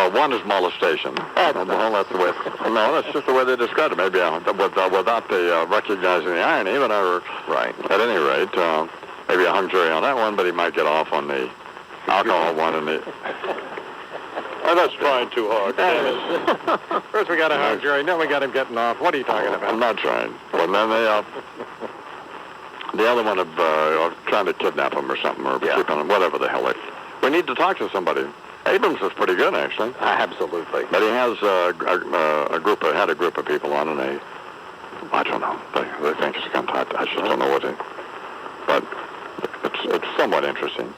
Well, one is molestation. That's the way. No, that's just the way they described it. Maybe without the recognizing the irony, but right. At any rate, maybe a hung jury on that one, but he might get off on the alcohol one and the. Oh, that's trying too hard. First we got a hung jury, then we got him getting off. What are you talking about? I'm not trying. Well, then the other one of trying to kidnap him or something, or keep him, whatever the hell. We need to talk to somebody. Abrams is pretty good, actually. Absolutely. But he has had a group of people on, and I don't know. They think it's contact. I just don't know what it. But it's somewhat interesting.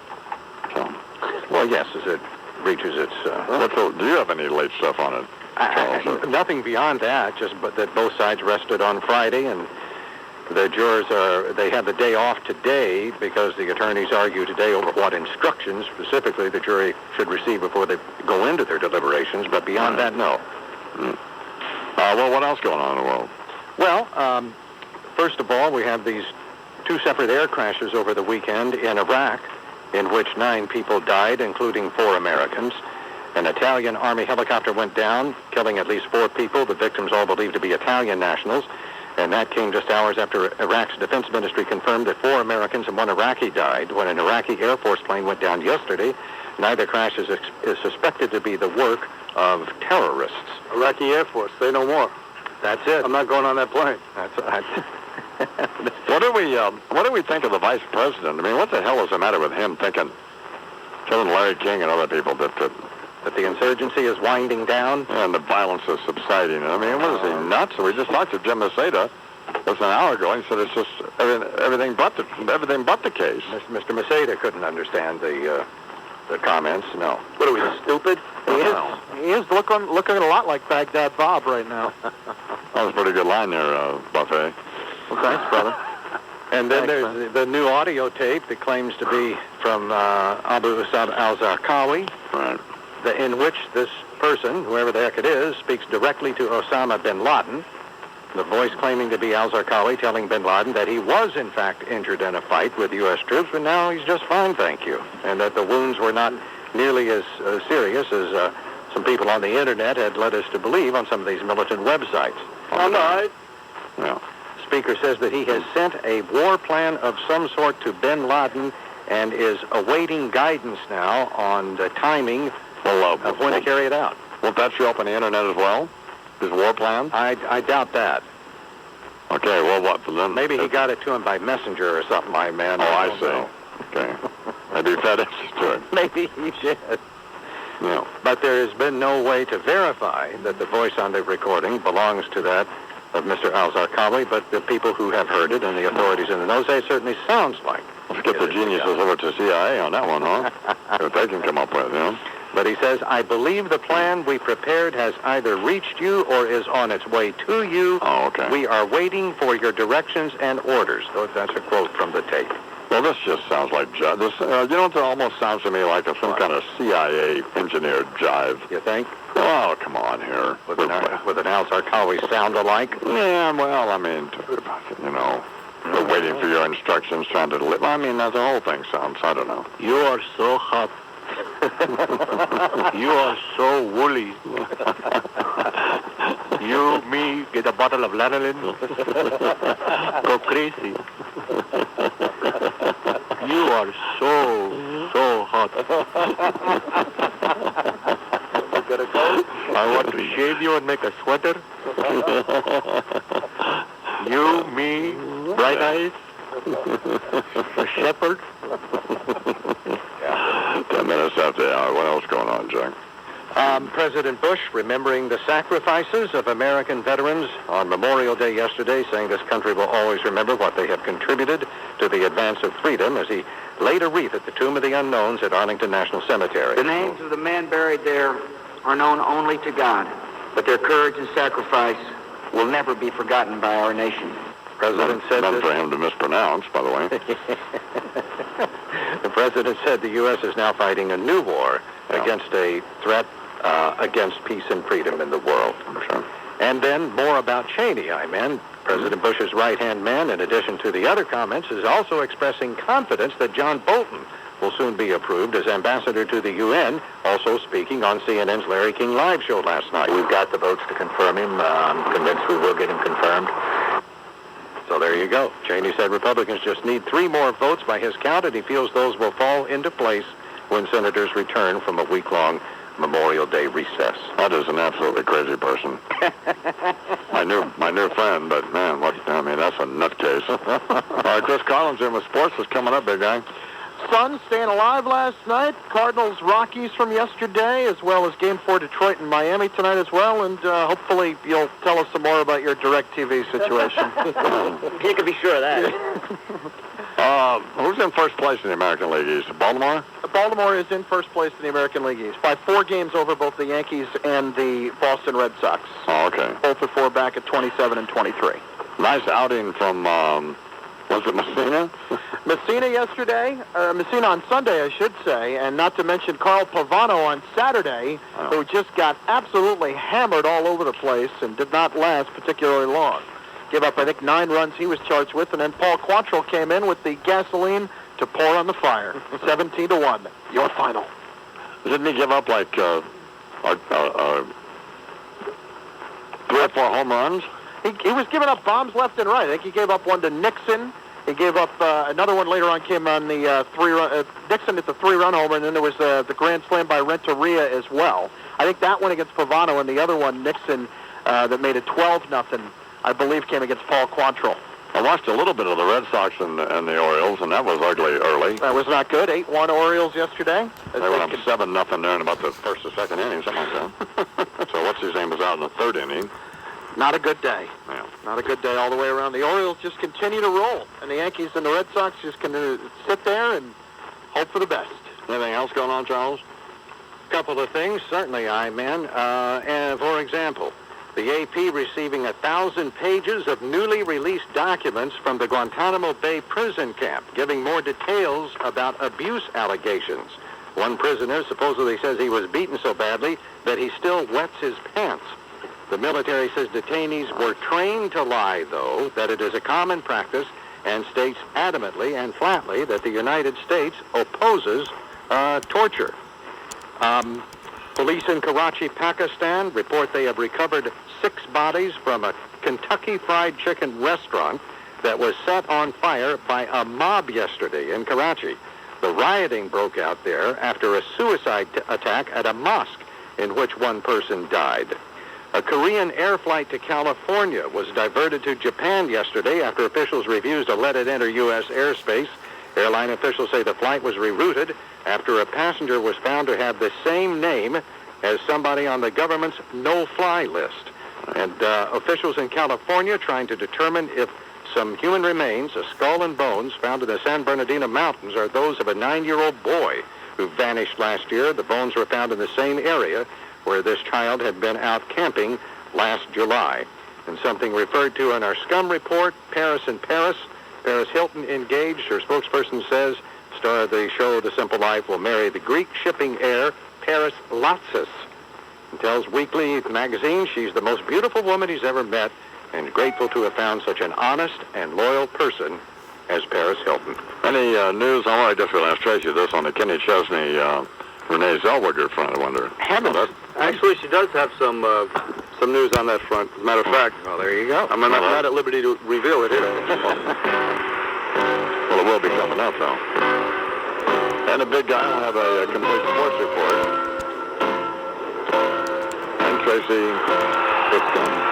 So. Well, yes, as it reaches its. Do you have any late stuff on it, Charles? Nothing beyond that. Just that both sides rested on Friday, and the jurors they had the day off today because the attorneys argue today over what instructions specifically the jury should receive before they go into their deliberations. But beyond that, no. Well, what else going on in the world? Well, first of all, we have these two separate air crashes over the weekend in Iraq, in which 9 people died, including 4 Americans. An Italian Army helicopter went down, killing at least 4 people. The victims all believed to be Italian nationals. And that came just hours after Iraq's defense ministry confirmed that 4 Americans and 1 Iraqi died when an Iraqi Air Force plane went down yesterday. Neither crash is suspected to be the work of terrorists. Iraqi Air Force, say no more. That's it. I'm not going on that plane. What do we think of the vice president? I mean, what the hell is the matter with him thinking, telling Larry King and other people that the insurgency is winding down? And the violence is subsiding. I mean, what is he, nuts? We just talked to Jim Maceda just an hour ago, and he said it's just everything but the case. Mr. Maceda couldn't understand the comments, no. What are we, stupid? He is looking a lot like Baghdad Bob right now. That was a pretty good line there, Buffet. Well, thanks, brother. And then there's the new audio tape that claims to be from Abu Usab al-Zarqawi, right, in which this person, whoever the heck it is, speaks directly to Osama bin Laden. The voice claiming to be al-Zarqawi telling bin Laden that he was, in fact, injured in a fight with U.S. troops, but now he's just fine, thank you. And that the wounds were not nearly as serious as some people on the Internet had led us to believe on some of these militant websites. All right. Yeah. Speaker says that he has sent a war plan of some sort to bin Laden and is awaiting guidance now on the timing of when to carry it out. Won't that show up on the Internet as well? His war plan? I doubt that. Okay, well, what? Then maybe he got it to him by messenger or something, my man. I see. Know. Okay. Maybe FedEx to it. Maybe he did. No. But there has been no way to verify that the voice on the recording belongs to that of Mr. al-Zarqawi, but the people who have heard it and the authorities in the know say it certainly sounds like. Let's get the geniuses over to CIA on that one, huh? If they can come up with, But he says, I believe the plan we prepared has either reached you or is on its way to you. Oh, okay. We are waiting for your directions and orders. That's a quote from the tape. Well, this just sounds like this. You know, it almost sounds to me like some kind of CIA engineered jive. You think? Oh, come on here. With an al-Zarqawi sound-alike? Yeah, well, I mean, we're waiting for your instructions, trying to deliver. I mean, the whole thing sounds, I don't know. You are so hot. You are so woolly. You, me, get a bottle of lanolin. Go crazy. You are so hot. Gotta go? I want to shave you and make a sweater. You, me, bright eyes, a shepherd. 10 minutes after the hour. What else going on, Jack? President Bush remembering the sacrifices of American veterans on Memorial Day yesterday, saying this country will always remember what they have contributed to the advance of freedom as he laid a wreath at the Tomb of the Unknowns at Arlington National Cemetery. The names of the men buried there are known only to God, but their courage and sacrifice will never be forgotten by our nation. President said none for him to mispronounce, by the way. The president said the U.S. is now fighting a new war against a threat against peace and freedom in the world. Sure. And then more about Cheney, President Bush's right-hand man, in addition to the other comments, is also expressing confidence that John Bolton will soon be approved as ambassador to the UN, also speaking on CNN's Larry King Live show last night. We've got the votes to confirm him. I'm convinced we will get him confirmed. So there you go. Cheney said Republicans just need 3 more votes by his count, and he feels those will fall into place when senators return from a week-long Memorial Day recess. That is an absolutely crazy person. my new friend, but man, that's a nutcase. All right, Chris Carlin's in with sports. Is coming up, big guy. Suns staying alive last night. Cardinals, Rockies from yesterday, as well as Game 4 Detroit and Miami tonight as well. And hopefully you'll tell us some more about your DirecTV situation. You can be sure of that. Who's in first place in the American League East? Baltimore? Baltimore is in first place in the American League East by 4 games over both the Yankees and the Boston Red Sox. Oh, okay. Both are 4 back at 27 and 23. Nice outing from, was it Messina? Messina yesterday, Messina on Sunday, I should say, and not to mention Carl Pavano on Saturday, who just got absolutely hammered all over the place and did not last particularly long. Gave up, I think, 9 runs he was charged with, and then Paul Quantrill came in with the gasoline to pour on the fire. 17-1. Your final. Didn't he give up like 3 or 4 home runs? He was giving up bombs left and right. I think he gave up one to Nixon. He gave up another one later on, came on the 3-run. Nixon hit the 3-run homer, and then there was the grand slam by Renteria as well. I think that one against Pavano, and the other one, Nixon, that made it 12-0, I believe, came against Paul Quantrill. I watched a little bit of the Red Sox and the Orioles, and that was ugly early. That was not good. 8-1 Orioles yesterday. They went up 7-0 there in about the first or second inning, something like that. So what's his name was out in the 3rd inning. Not a good day. Yeah. Not a good day all the way around. The Orioles just continue to roll, and the Yankees and the Red Sox just can sit there and hope for the best. Anything else going on, Charles? A couple of things, certainly, I-Man. And for example, the AP receiving 1,000 pages of newly released documents from the Guantanamo Bay prison camp, giving more details about abuse allegations. One prisoner supposedly says he was beaten so badly that he still wets his pants. The military says detainees were trained to lie, though, that it is a common practice, and states adamantly and flatly that the United States opposes torture. Police in Karachi, Pakistan, report they have recovered 6 bodies from a Kentucky Fried Chicken restaurant that was set on fire by a mob yesterday in Karachi. The rioting broke out there after a suicide attack at a mosque in which one person died. A Korean air flight to California was diverted to Japan yesterday after officials refused to let it enter U.S. airspace. Airline officials say the flight was rerouted after a passenger was found to have the same name as somebody on the government's no-fly list. And officials in California trying to determine if some human remains, a skull and bones, found in the San Bernardino Mountains are those of a 9-year-old boy who vanished last year. The bones were found in the same area where this child had been out camping last July. And something referred to in our scum report, Paris in Paris. Paris Hilton engaged, her spokesperson says, star of the show The Simple Life will marry the Greek shipping heir, Paris Latsis. And tells Weekly magazine she's the most beautiful woman he's ever met and grateful to have found such an honest and loyal person as Paris Hilton. Any news? I just going to ask Tracy this on the Kenny Chesney, Renee Zellweger front, I wonder. Actually, she does have some news on that front. As a matter of fact, Well, there you go. I'm not at liberty to reveal it. Well, it will be coming up, though. And the big guy will have a complete sports report. And Tracy, it's coming.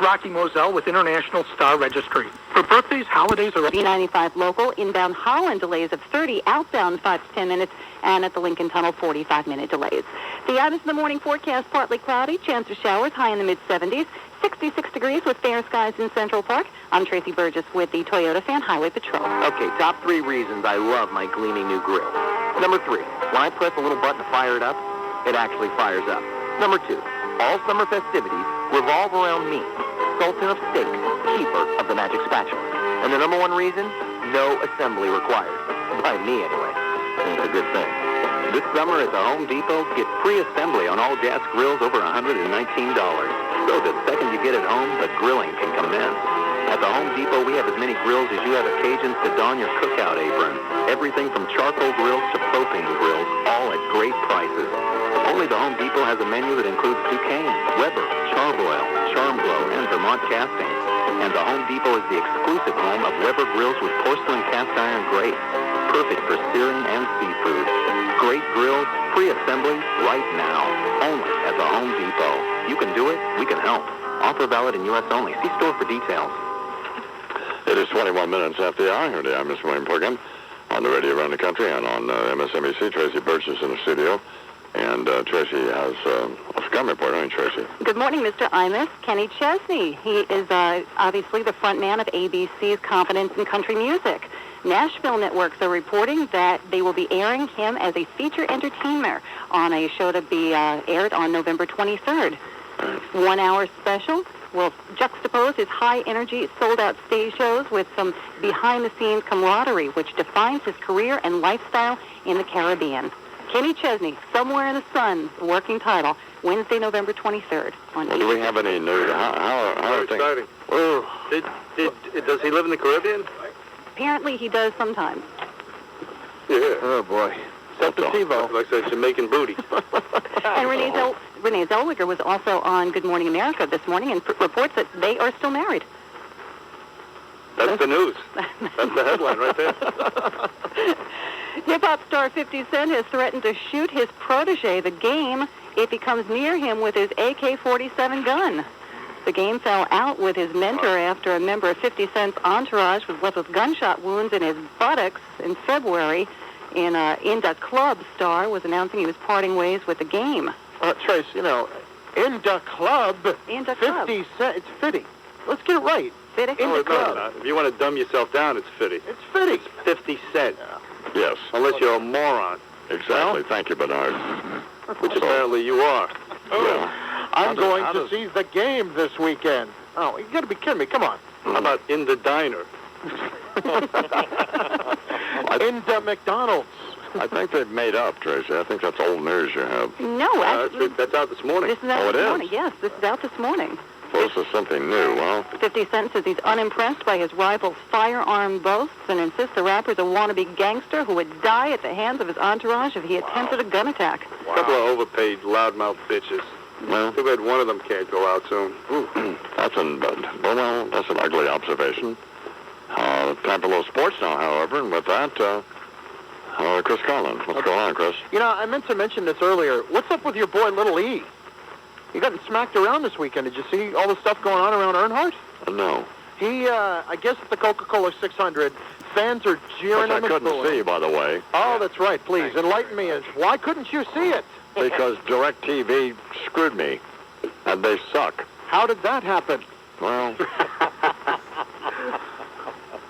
Rocky Moselle with International Star Registry. For birthdays, holidays, or... B95 local, inbound Holland delays of 30, outbound 5 to 10 minutes, and at the Lincoln Tunnel, 45-minute delays. The Imus in the morning forecast, partly cloudy, chance of showers, high in the mid-70s, 66 degrees with fair skies in Central Park. I'm Tracy Burgess with the Toyota Fan Highway Patrol. Okay, top 3 reasons I love my gleaming new grill. Number 3, when I press a little button to fire it up, it actually fires up. Number 2, all summer festivities revolve around me, Sultan of Steaks, keeper of the magic spatula. And the number 1 reason, no assembly required. By me, anyway. It's a good thing. This summer at the Home Depot, get free assembly on all gas grills over $119. So the second you get it home, the grilling can commence. At the Home Depot, we have as many grills as you have occasions to don your cookout apron. Everything from charcoal grills to propane grills, all at great prices. Only the Home Depot has a menu that includes Duquesne, Weber, Charbroil, Charmglow, and Vermont castings. And the Home Depot is the exclusive home of Weber grills with porcelain cast iron grates. Perfect for searing and seafood. Great grills, free assembly, right now. Only at the Home Depot. You can do it, we can help. Offer valid in U.S. only. See store for details. It is 21 minutes after the hour. Here the Imus morning program on the radio around the country and on MSNBC. Tracy Burgess in the studio. And Tracy has a scum report, don't you, Tracy? Good morning, Mr. Imus. Kenny Chesney. He is obviously the front man of ABC's Confidence in Country Music. Nashville networks are reporting that they will be airing him as a feature entertainer on a show to be aired on November 23rd. 1 hour special will juxtapose his high-energy, sold-out stage shows with some behind-the-scenes camaraderie, which defines his career and lifestyle in the Caribbean. Kenny Chesney, Somewhere in the Sun, the working title, Wednesday, November 23rd. On Do we have any news? How are things? Exciting. Does he live in the Caribbean? Apparently he does sometimes. Yeah. Oh, boy. Like I said, Jamaican booty. And Renee Zellweger was also on Good Morning America this morning and reports that they are still married. That's the news. That's the headline right there. Hip-hop star 50 Cent has threatened to shoot his protege, The Game, if he comes near him with his AK-47 gun. The Game fell out with his mentor after a member of 50 Cent's entourage was left with gunshot wounds in his buttocks in February. In the Club star was announcing he was parting ways with The Game. Trace, in the club, 50 Cent, it's 50. Let's get it right. 50? In the club. If you want to dumb yourself down, it's 50. It's 50. It's 50 Cent. Yes. Unless you're a moron. Exactly. Thank you, Bernard. Which apparently you are. Yeah. I'm going to see The Game this weekend. Oh, you got to be kidding me. Come on. How about in the diner? In the McDonald's. I think they've made up, Tracy. I think that's old news you have. No, actually, That's out this morning. this is out Oh, it this is? morning. Yes, this is out this morning. Well, this is something new. Well, 50 Cent says he's unimpressed by his rival's firearm boasts and insists the rapper's a wannabe gangster who would die at the hands of his entourage if he attempted a gun attack. A couple of overpaid, loudmouth bitches. well, Too bad one of them can't go out soon. that's an ugly observation. Time for a little sports now, however, and with that, Chris Carlin. What's going on, Chris? I meant to mention this earlier. What's up with your boy, Little E? He got smacked around this weekend. Did you see all the stuff going on around Earnhardt? No. He, I guess at the Coca-Cola 600, fans are jeering Which I him and couldn't booing see, him. by the way, Oh, that's right. Please, enlighten me. Why couldn't you see it? because DirecTV screwed me, and they suck. How did that happen? Well,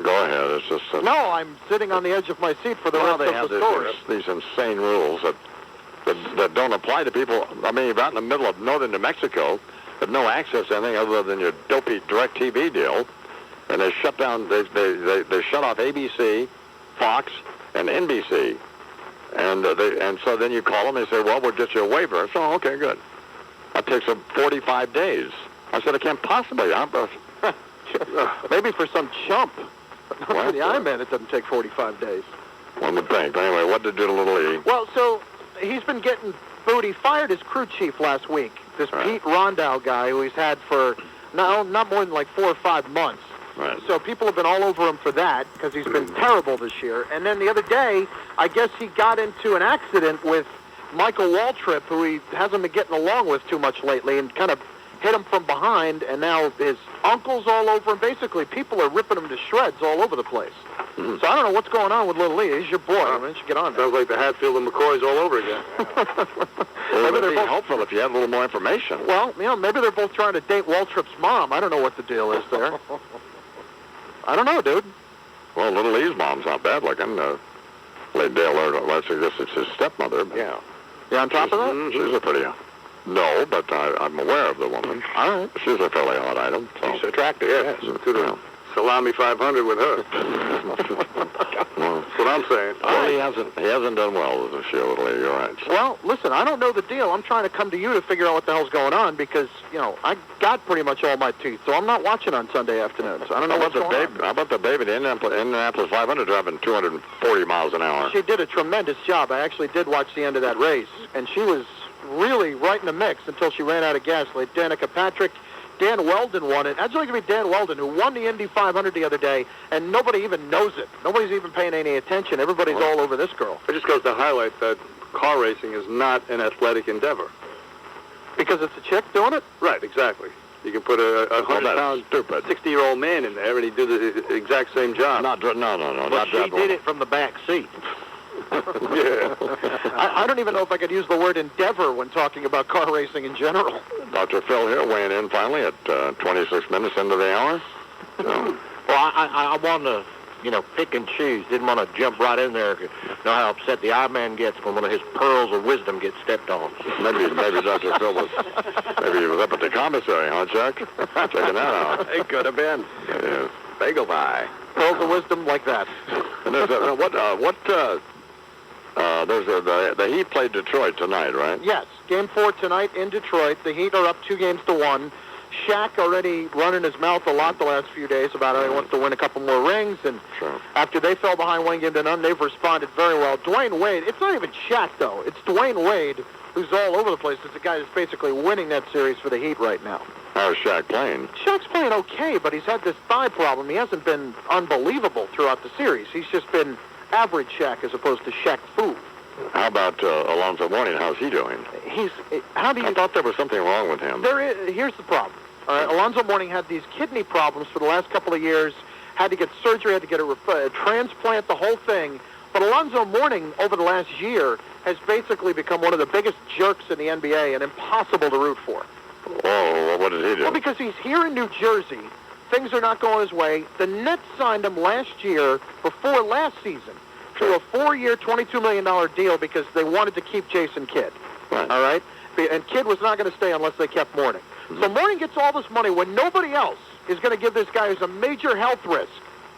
go ahead. It's just No, I'm sitting on the edge of my seat for the well, rest they have of the story. these insane rules that don't apply to people. I mean, you're out in the middle of northern New Mexico with no access to anything other than your dopey DirecTV deal, and they shut down. They shut off ABC, Fox, and NBC, and so then you call them and they say, well, we'll get you a waiver. So okay, good. That takes them 45 days. I said, I can't possibly. Maybe for some chump. But not Well, for the Ironman, it doesn't take 45 days. One would think. But anyway, what did do to Little E? Well, so he's been getting booed. He fired his crew chief last week, this Right. Pete Rondow guy who he's had for not more than like 4 or 5 months. Right. So people have been all over him for that because he's been terrible this year. And then the other day, I guess he got into an accident with Michael Waltrip, who he hasn't been getting along with too much lately, and kind of hit him from behind, and now his uncle's all over him. Basically, people are ripping him to shreds all over the place. Mm-hmm. So I don't know what's going on with Little Lee. He's your boy. I mean, you should get on there. Sounds like the Hatfield and McCoys all over again. Maybe they're both helpful if you had a little more information. Well, maybe they're both trying to date Waltrip's mom. I don't know what the deal is there. I don't know, dude. Well, Little Lee's mom's not bad looking. Late Dale, I guess it's his stepmother. But Yeah. You on top of that? she's a pretty... No, but I'm aware of the woman. All right. She's a fairly hot item. So. She's attractive, yes. To the Salami 500 with her. Well, That's what I'm saying. well, he hasn't done well with the show, Little Lee. You're right. So. Well, listen, I don't know the deal. I'm trying to come to you to figure out what the hell's going on because, I got pretty much all my teeth, so I'm not watching on Sunday afternoons. I don't know what's going on. How about the baby? The Indianapolis 500 driving 240 miles an hour. She did a tremendous job. I actually did watch the end of that race, and she was really right in the mix until she ran out of gas. Like Danica Patrick, Dan Weldon won it. That's only going to be Dan Weldon, who won the Indy 500 the other day, and nobody even knows it. Nobody's even paying any attention. Everybody's all over this girl. It just goes to highlight that car racing is not an athletic endeavor. Because it's a chick doing it? Right, exactly. You can put a 100-pound, 60-year-old man in there, and he'd do the exact same job. No, not she did it from the back seat. Yeah. I don't even know if I could use the word endeavor when talking about car racing in general. Dr. Phil here weighing in finally at 26 minutes into the hour. So. Well, I wanted to, pick and choose. Didn't want to jump right in there. You know how upset the I-man gets when one of his pearls of wisdom gets stepped on. Maybe Dr. Phil was up at the commissary, huh, Chuck? Checking that out. It could have been. Yeah. Bagel pie. Pearls of wisdom like that. And there's the Heat played Detroit tonight, right? Yes, Game 4 tonight in Detroit. The Heat are up 2-1. Shaq already running his mouth a lot the last few days about how he wants to win a couple more rings, and after they fell behind 1-0, they've responded very well. Dwayne Wade, it's not even Shaq, though. It's Dwayne Wade, who's all over the place. It's the guy that's basically winning that series for the Heat right now. How's Shaq playing? Shaq's playing okay, but he's had this thigh problem. He hasn't been unbelievable throughout the series. He's just been average Shaq as opposed to Shaq Fu. How about Alonzo Mourning? How's he doing? I thought there was something wrong with him. Here's the problem. Alonzo Mourning had these kidney problems for the last couple of years, had to get surgery, had to get a transplant, the whole thing. But Alonzo Mourning, over the last year, has basically become one of the biggest jerks in the NBA and impossible to root for. Oh, well, what did he do? Well, because he's here in New Jersey. Things are not going his way. The Nets signed him last year, before last season, to a 4-year, $22 million deal because they wanted to keep Jason Kidd. Right. All right? And Kidd was not going to stay unless they kept Mourning. So Mourning gets all this money when nobody else is going to give this guy who's a major health risk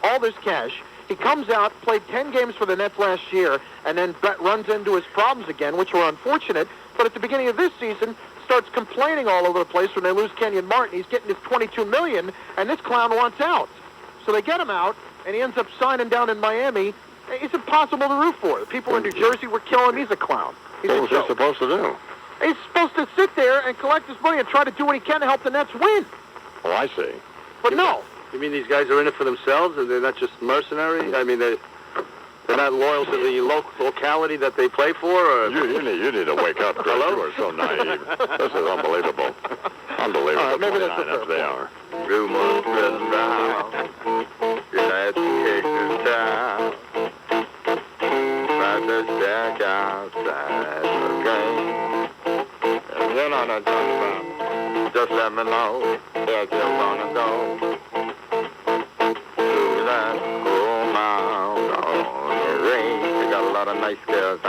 all this cash. He comes out, played 10 games for the Nets last year, and then runs into his problems again, which were unfortunate. But at the beginning of this season, starts complaining all over the place when they lose Kenyon Martin. He's getting his $22 million, and this clown wants out. So they get him out, and he ends up signing down in Miami. It's impossible to root for. The people in New Jersey were killing him. He's a clown. What was he supposed to do? He's supposed to sit there and collect his money and try to do what he can to help the Nets win. Oh, I see. But no. You mean these guys are in it for themselves and they're not just mercenary? I mean, they're not loyal to the locality that they play for? Or? You need to wake up, Chris. You are so naive. This is unbelievable. Unbelievable. Maybe that's the as they are. Rumors spread around. United States town. Right there, stack outside the game. And you know what I'm talking about. Just let me know if you're gonna go to that cool mile on the range. You got a lot of nice girls.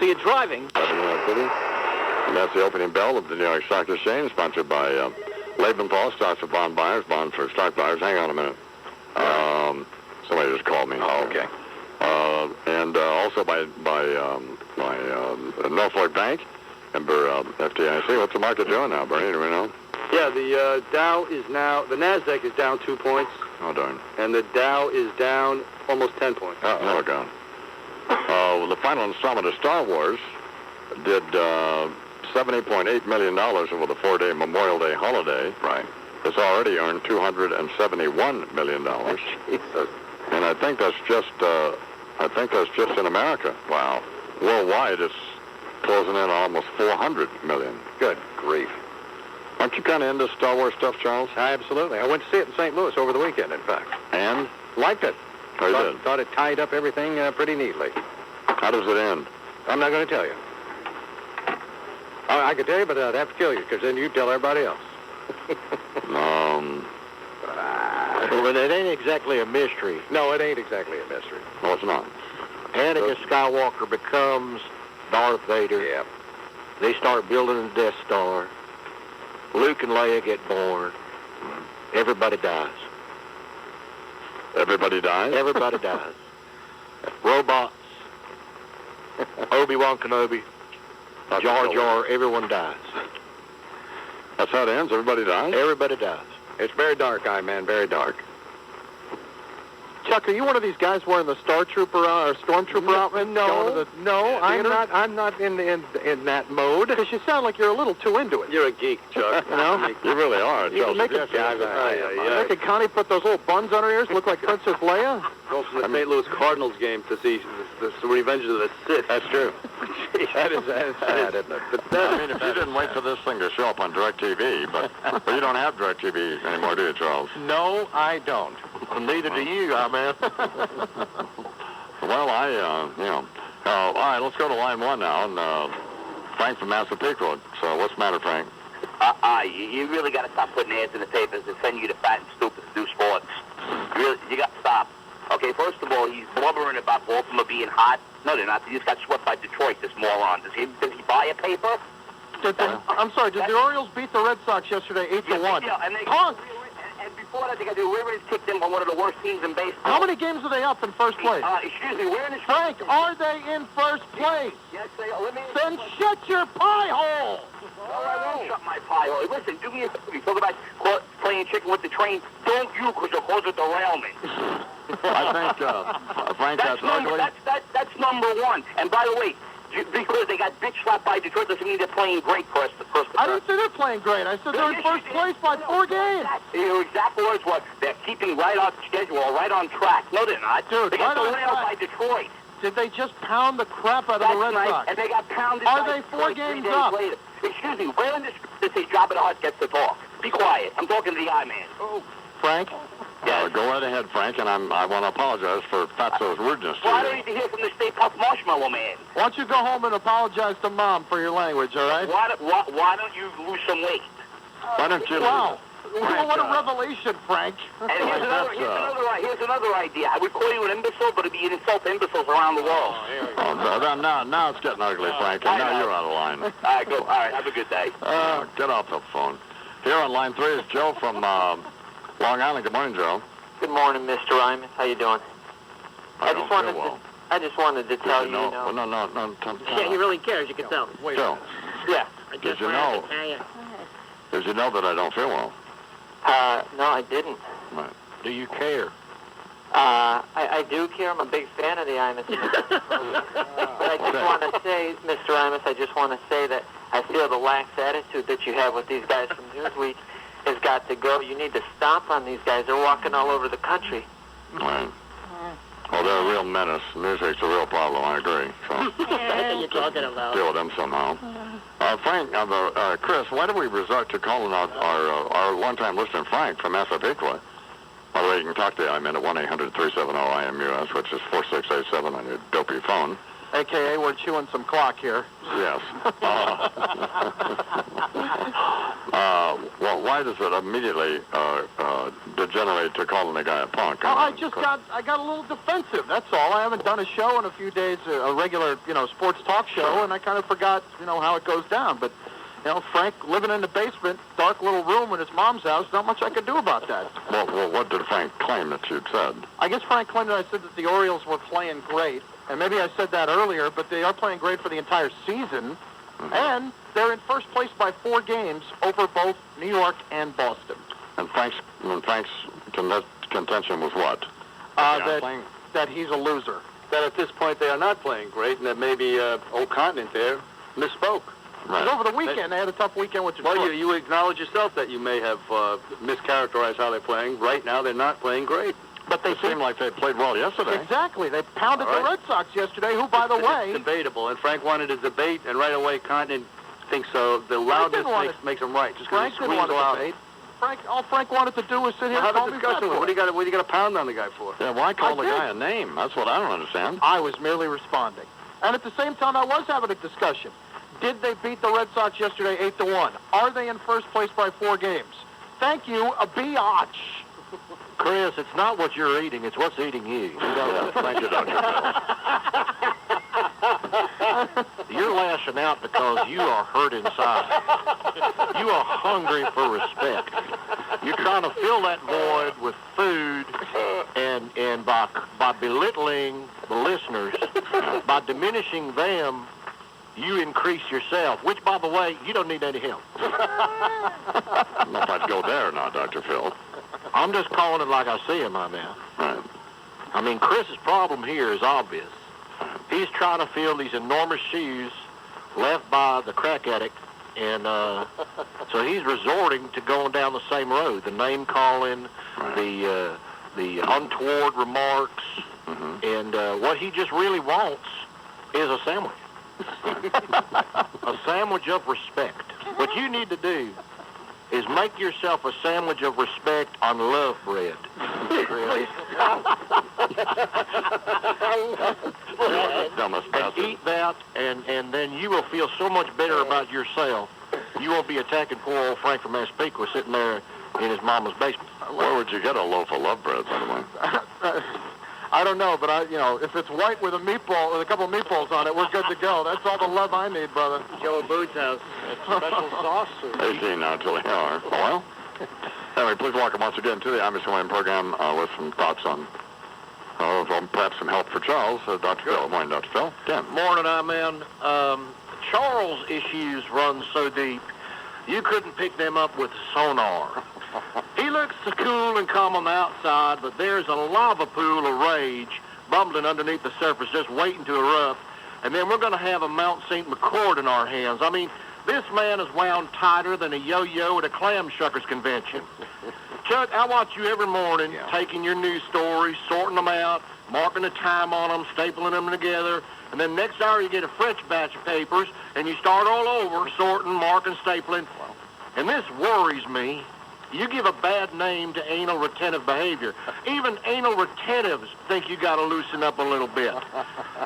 see you driving. New York City. And that's the opening bell of the New York Stock Exchange, sponsored by Labenthal, stocks for bond buyers, bonds for stock buyers. Hang on a minute. Somebody just called me. Oh, okay. And also by Norfolk Bank, member FDIC. What's the market doing now, Bernie? Do we know? Yeah, the Dow is now, the NASDAQ is down 2 points, Oh, darn. and the Dow is down almost 10 points. Oh, we're gone. Well, the final installment of Star Wars did $70.8 million over the 4-day Memorial Day holiday. Right. It's already earned $271 million. Jesus. And I think that's just in America. Wow. Worldwide, it's closing in on almost 400 million. Good grief. Aren't you kind of into Star Wars stuff, Charles? Absolutely. I went to see it in St. Louis over the weekend, in fact. And? Liked it. Oh, you did? Thought it tied up everything pretty neatly. How does it end? I'm not going to tell you. I could tell you, but I'd have to kill you, because then you'd tell everybody else. Well, it ain't exactly a mystery. No, it ain't exactly a mystery. No, it's not. Anakin Skywalker becomes Darth Vader. Yeah. They start building the Death Star. Luke and Leia get born. Everybody dies. Everybody dies? Everybody dies. Robots. Obi-Wan Kenobi. Jar Jar. Everyone dies. That's how it ends? Everybody dies? Everybody dies. It's very dark, man, very dark. Chuck, are you one of these guys wearing the Star Trooper or Stormtrooper outfit? No, I'm not in that mode. Because you sound like you're a little too into it. You're a geek, Chuck. You know? You really are, Charles. Making Connie put those little buns on her ears look like Princess Leia? Go from the St. Louis Cardinals game to see the Revenge of the Sith. That's true. that is sad, isn't it? I mean, if you didn't wait for this thing to show up on DirecTV, but you don't have DirecTV anymore, do you, Charles? No, I don't. Neither do you, man. Well, all right, let's go to line one now. And Frank from Massapequa. So what's the matter, Frank? You really got to stop putting ads in the papers that send you to fat and stupid to do sports. You got to stop. Okay, first of all, he's blubbering about Baltimore being hot. No, they're not. They just got swept by Detroit, this moron. Does he buy a paper? I'm sorry, did the Orioles beat the Red Sox yesterday 8-1? Yeah, and and before that, they got the Rivers kicked in by one of the worst teams in baseball. How many games are they up in first place? Excuse me, we're in the... Frank, are they in first place? Yes, they are. Then shut your pie hole! No, I won't shut my pie hole. Listen, do me a favor. You talk about playing chicken with the train. Don't you, because you'll cause a derailment. I think, Frank, that's ugly. That's number one. And by the way, because they got bitch slapped by Detroit doesn't mean they're playing great first. I didn't say they're playing great. I said they're in first place by 4 games. Your exact words were they're keeping right on schedule, right on track. No, they're not. Dude, they got derailed by Detroit. Did they just pound the crap out of the Red Sox? And they got pounded Are by they 4 Detroit games 3 days up? later. Excuse me, where in this that says Jabba the Hutt gets to talk? Be quiet. I'm talking to the I-Man. Oh, Frank? Yes. Go right ahead, Frank, and I want to apologize for Fatso's rudeness to Well, I you. don't need to hear from the Stay Puft Marshmallow Man. Why don't you go home and apologize to Mom for your language, all right? Why don't you lose some weight? Why don't you... Wow. What a revelation, Frank. And here's another idea. I would call you an imbecile, but it'd be an insult to imbeciles around the world. Now it's getting ugly, Frank, and now you're out of line. All right, go. All right, have a good day. Get off the phone. Here on line 3 is Joe from Long Island. Good morning, Joe. Good morning, Mr. Imus. How you doing? I just wanted to tell you, No. Yeah, he really cares. You can tell. Joe, Yeah. did you know that I don't feel well? No, I didn't. Right. Do you care? I do care. I'm a big fan of the Imus. But I just want to say, Mr. Imus, I just want to say that I feel the lax attitude that you have with these guys from Newsweek has got to go. You need to stop on these guys. They're walking all over the country. Right. Well, they're a real menace. Music's a real problem, I agree. So That's what you're talking about. deal with them somehow. Frank, Chris, why do we resort to calling out our longtime listener, Frank, from Massapequa? By the way, you can talk to him at 1-800-370-IMUS, which is 4687 on your dopey phone. A.K.A. we're chewing some clock here. Yes. Well, why does it immediately degenerate to calling the guy a punk? I got a little defensive, that's all. I haven't done a show in a few days, a regular, sports talk show, and I kind of forgot, how it goes down. But, Frank living in the basement, dark little room in his mom's house, not much I could do about that. Well, what did Frank claim that you'd said? I guess Frank claimed that I said that the Orioles were playing great, and maybe I said that earlier, but they are playing great for the entire season, and they're in first place by 4 games over both New York and Boston. And Frank's contention was what? That he's a loser. That at this point they are not playing great, and that maybe old continent there misspoke. Right. Over the weekend, they had a tough weekend with Detroit. Well, you acknowledge yourself that you may have mischaracterized how they're playing. Right now, they're not playing great. But they seemed like they played well yesterday. Exactly. They pounded the Red Sox yesterday, who, by the way... It's debatable, and Frank wanted a debate, and right away, Continent thinks so. The loudness makes him right. Just Frank didn't want a debate. All Frank wanted to do was sit here and have call a discussion with him. What do you got to pound on the guy for? Yeah, why call the guy a name? That's what I don't understand. I was merely responding. And at the same time, I was having a discussion. Did they beat the Red Sox yesterday 8-1? Are they in first place by 4 games? Thank you, a biatch. Chris, it's not what you're eating, it's what's eating you. Thank you, Dr. Phil. You're lashing out because you are hurt inside. You are hungry for respect. You're trying to fill that void with food, and by belittling the listeners, by diminishing them, you increase yourself, which, by the way, you don't need any help. I don't know if I'd go there or not, Dr. Phil. I'm just calling it like I see him right now. Right. I mean, Chris's problem here is obvious. He's trying to fill these enormous shoes left by the crack addict, and so he's resorting to going down the same road, the name-calling, the untoward remarks, and what he just really wants is a sandwich. A sandwich of respect. What you need to do is make yourself a sandwich of respect on love bread. And eat that, and then you will feel so much better about yourself. You won't be attacking poor old Frank from Massapequa sitting there in his mama's basement. Where would you get a loaf of love bread, by the way? I don't know, but if it's white with a couple of meatballs on it, we're good to go. That's all the love I need, brother. Joe Booth's house. Special sauce. 18 now till the hour. Well, anyway, please welcome once again to the Imus-June program with some thoughts on, perhaps some help for Charles. Dr. Phil. Morning, Dr. Phil. Tim. Morning, man. Charles' issues run so deep, you couldn't pick them up with sonar. He looks so cool and calm on the outside, but there's a lava pool of rage bubbling underneath the surface, just waiting to erupt. And then we're going to have a Mount St. McCord in our hands. I mean, this man is wound tighter than a yo-yo at a clam shuckers convention. Chuck, I watch you every morning, taking your news stories, sorting them out, marking the time on them, stapling them together, and then next hour you get a fresh batch of papers, and you start all over, sorting, marking, stapling. And this worries me. You give a bad name to anal retentive behavior. Even anal retentives think you got to loosen up a little bit.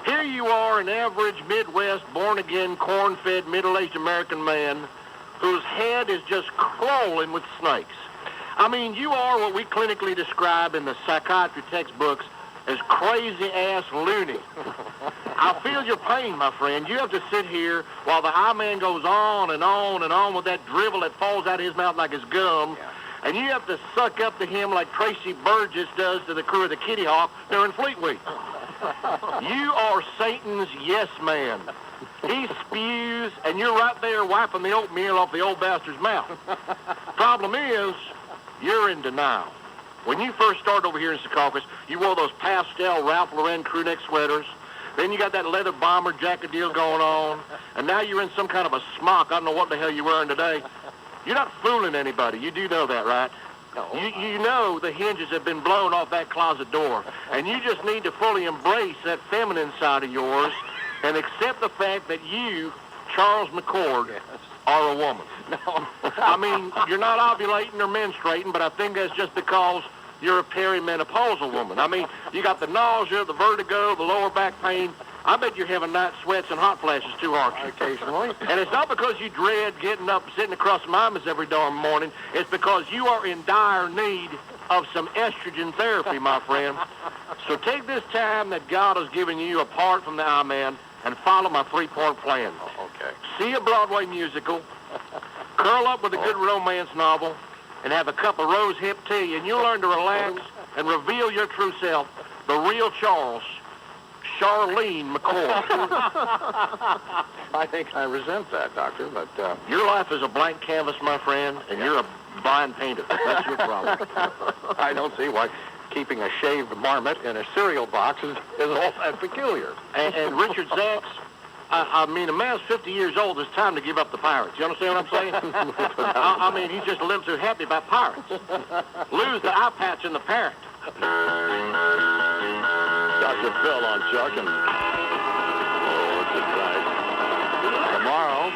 Here you are, an average Midwest, born-again, corn-fed, middle-aged American man whose head is just crawling with snakes. I mean, you are what we clinically describe in the psychiatry textbooks as crazy-ass loony. I feel your pain, my friend. You have to sit here while the high man goes on and on and on with that drivel that falls out of his mouth like it's gum, and you have to suck up to him like Tracy Burgess does to the crew of the Kitty Hawk during Fleet Week. You are Satan's yes man. He spews, and you're right there wiping the oatmeal off the old bastard's mouth. Problem is, you're in denial. When you first started over here in Secaucus, you wore those pastel Ralph Lauren crew neck sweaters. Then you got that leather bomber jacket deal going on. And now you're in some kind of a smock. I don't know what the hell you're wearing today. You're not fooling anybody. You do know that, right? No. You know the hinges have been blown off that closet door. And you just need to fully embrace that feminine side of yours and accept the fact that you, Charles McCord, are a woman. No. I mean, you're not ovulating or menstruating, but I think that's just because you're a perimenopausal woman. I mean, you got the nausea, the vertigo, the lower back pain. I bet you're having night sweats and hot flashes too, aren't you? Occasionally. And it's not because you dread getting up and sitting across from Imus every darn morning. It's because you are in dire need of some estrogen therapy, my friend. So take this time that God has given you apart from the I-Man and follow my three-point plan. Okay. See a Broadway musical, curl up with a good romance novel, and have a cup of rose hip tea, and you'll learn to relax and reveal your true self, the real Charlene McCoy. I think I resent that, Doctor, but... Your life is a blank canvas, my friend, and you're a blind painter. That's your problem. I don't see why keeping a shaved marmot in a cereal box is all that peculiar. And Richard Zacks, I mean, a man's 50 years old. It's time to give up the pirates. You understand what I'm saying? I mean, he's just a little too happy about pirates. Lose the eye patch and the parrot. Dr. Phil on Chuck, and it's exciting. Tomorrow,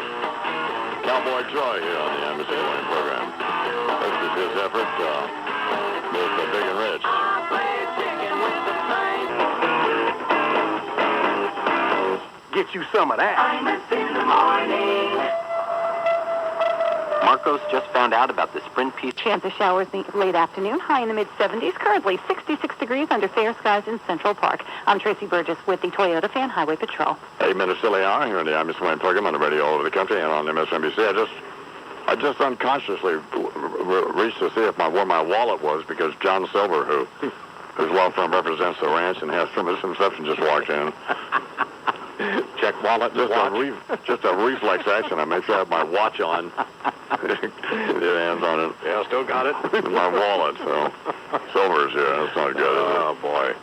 Cowboy Troy here on the Imus-June program. This is his effort with the Big and Rich. Get you some of that. Imus in the morning. Marcos just found out about the sprint piece. Chance of showers late afternoon, high in the mid-70s, currently 66 degrees under fair skies in Central Park. I'm Tracy Burgess with the Toyota Fan Highway Patrol. 8 minutes till the hour here on the Imus-June program on the radio all over the country and on MSNBC. I just unconsciously reached to see where my wallet was because John Silver, whose law firm represents the ranch and has some misconception, just walked in. Check wallet, just a reflex action. I make sure I have my watch on. Get hands on it. Yeah, still got it. My wallet, so Silver's here. That's not good, is it? Oh, boy.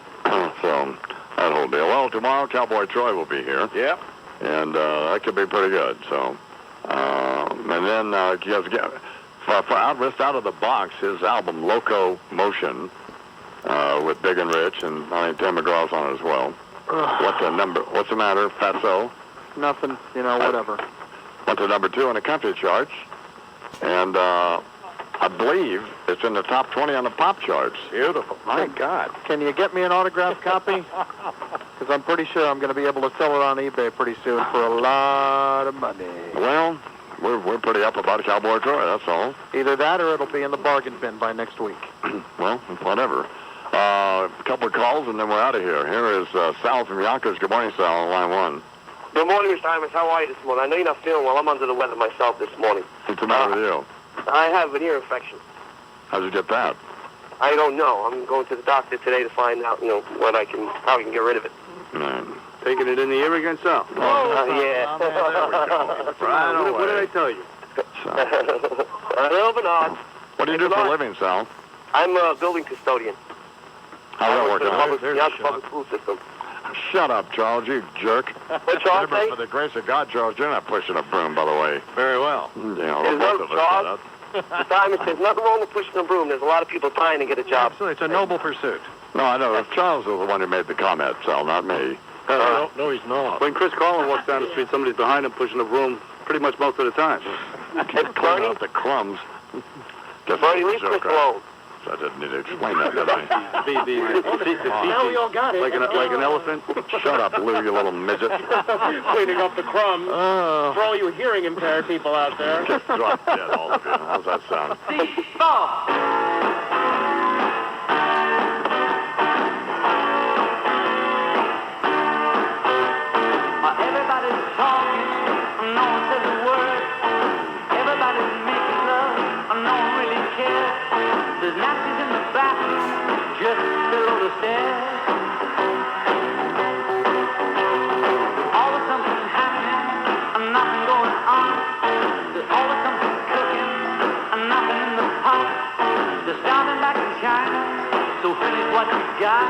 So, that whole deal. Well, tomorrow, Cowboy Troy will be here. Yep. And that could be pretty good, so. And then, out of the box, his album, Loco Motion, with Big and Rich, and I think Tim McGraw's on it as well. What's the matter, Fatso? Nothing, whatever. Went to number 2 on the country charts, and I believe it's in the top 20 on the pop charts. Beautiful. My God. Can you get me an autographed copy? Because I'm pretty sure I'm going to be able to sell it on eBay pretty soon for a lot of money. Well, we're pretty up about Cowboy Troy, that's all. Either that or it'll be in the bargain bin by next week. Well, whatever. A couple of calls, and then we're out of here. Here is Sal from Yonkers. Good morning, Sal, on line 1. Good morning, Mr. Imus. How are you this morning? I know you're not feeling well. I'm under the weather myself this morning. What's the matter with you? I have an ear infection. How'd you get that? I don't know. I'm going to the doctor today to find out, how I can get rid of it. Taking it in the ear again, Sal? Yeah. What did I tell you? Hello, Bernard. What do you do for a living, Sal? I'm a building custodian. How's that working out? The public school system. Shut up, Charles, you jerk. What, Charles? For the grace of God, Charles, you're not pushing a broom, by the way. Very well. There's nothing, Charles. There's nothing wrong with pushing a broom. There's a lot of people trying to get a job. Absolutely. It's a noble pursuit. No, I know. Charles was the one who made the comment, Sal, not me. No, he's not. When Chris Carlin walks down the street, somebody's behind him pushing a broom pretty much most of the time. Clean out the crumbs. Bernie, leave Chris alone. I didn't need to explain that, did I? Now we all got it. Like an elephant? Shut up, Lou, you little midget. Cleaning up the crumbs for all you hearing impaired people out there. Just drop dead, all of you. How's that sound? Everybody's talking, no one says a word. Everybody's making love, no one really cares. There's napkins in the bathroom, just below the stairs. Always something happening, nothing going on. There's always something cooking, nothing in the pot. They're standing back in China, so finish what you got.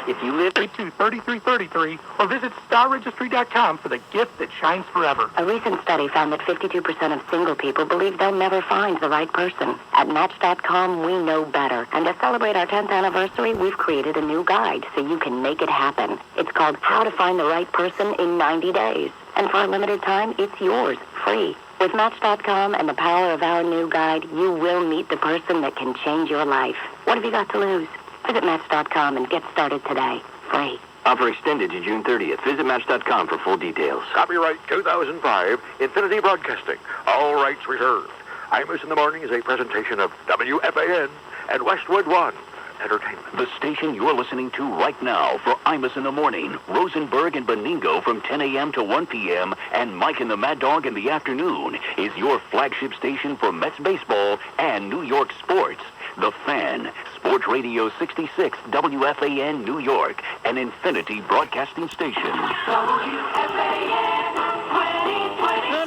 If you live 3333 or visit starregistry.com for the gift that shines forever. A recent study found that 52% of single people believe they'll never find the right person. At Match.com, we know better. And to celebrate our 10th anniversary, we've created a new guide so you can make it happen. It's called How to Find the Right Person in 90 Days. And for a limited time, it's yours, free. With Match.com and the power of our new guide, you will meet the person that can change your life. What have you got to lose? Visit Match.com and get started today, free. Offer extended to June 30th. Visit Match.com for full details. Copyright 2005, Infinity Broadcasting. All rights reserved. Imus in the Morning is a presentation of WFAN and Westwood One Entertainment. The station you're listening to right now for Imus in the Morning, Rosenberg and Benigno from 10 a.m. to 1 p.m., and Mike and the Mad Dog in the afternoon is your flagship station for Mets baseball and New York sports. The Fan, Sports Radio 66, WFAN New York, an Infinity Broadcasting station. Good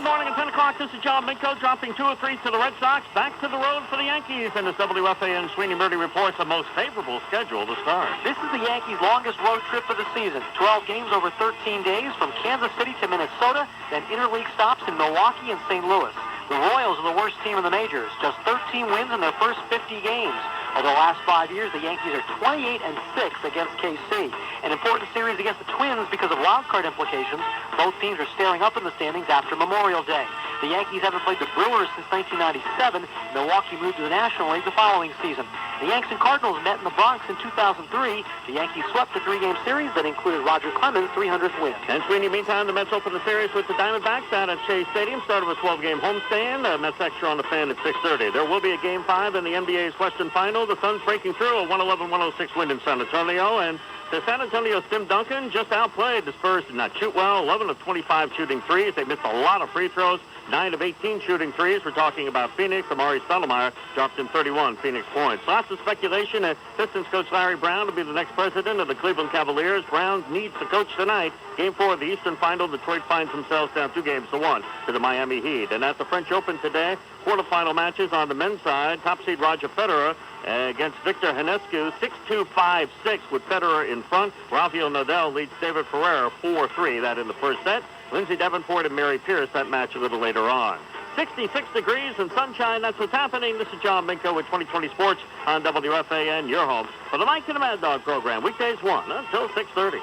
morning at 10 o'clock. This is John Minko dropping 2 or 3 to the Red Sox. Back to the road for the Yankees. And as WFAN Sweeney Murdy reports, a most favorable schedule to start. This is the Yankees' longest road trip of the season. 12 games over 13 days from Kansas City to Minnesota, then interleague stops in Milwaukee and St. Louis. The Royals are the worst team in the majors, just 13 wins in their first 50 games. Over the last 5 years, the Yankees are 28-6 against KC. An important series against the Twins because of wild card implications. Both teams are staring up in the standings after Memorial Day. The Yankees haven't played the Brewers since 1997. Milwaukee moved to the National League the following season. The Yanks and Cardinals met in the Bronx in 2003. The Yankees swept the 3-game series that included Roger Clemens' 300th win. And Sweeney, meantime, the Mets open the series with the Diamondbacks out at Shea Stadium. Started with a 12-game homestand. Mets extra on the Fan at 6:30. There will be a Game 5 in the NBA's Western Final. The Suns breaking through a 111-106 win in San Antonio. And the San Antonio's Tim Duncan just outplayed. The Spurs did not shoot well. 11 of 25 shooting threes. They missed a lot of free throws. 9 of 18 shooting threes. We're talking about Phoenix. Amari Stoudemire dropped in 31 Phoenix points. Lots of speculation that Pistons coach Larry Brown will be the next president of the Cleveland Cavaliers. Brown needs to coach tonight. Game 4 of the Eastern Final. Detroit finds themselves down 2-1 to the Miami Heat. And at the French Open today, quarterfinal matches on the men's side. Top seed Roger Federer against Victor Hanescu, 6-2, 5-6 with Federer in front. Rafael Nadal leads David Ferrer 4-3. That in the first set. Lindsay Davenport and Mary Pierce, that match a little later on. 66 degrees and sunshine, that's what's happening. This is John Minko with 2020 Sports on WFAN, your home for the Mike and the Mad Dog program. Weekdays 1 until 6:30.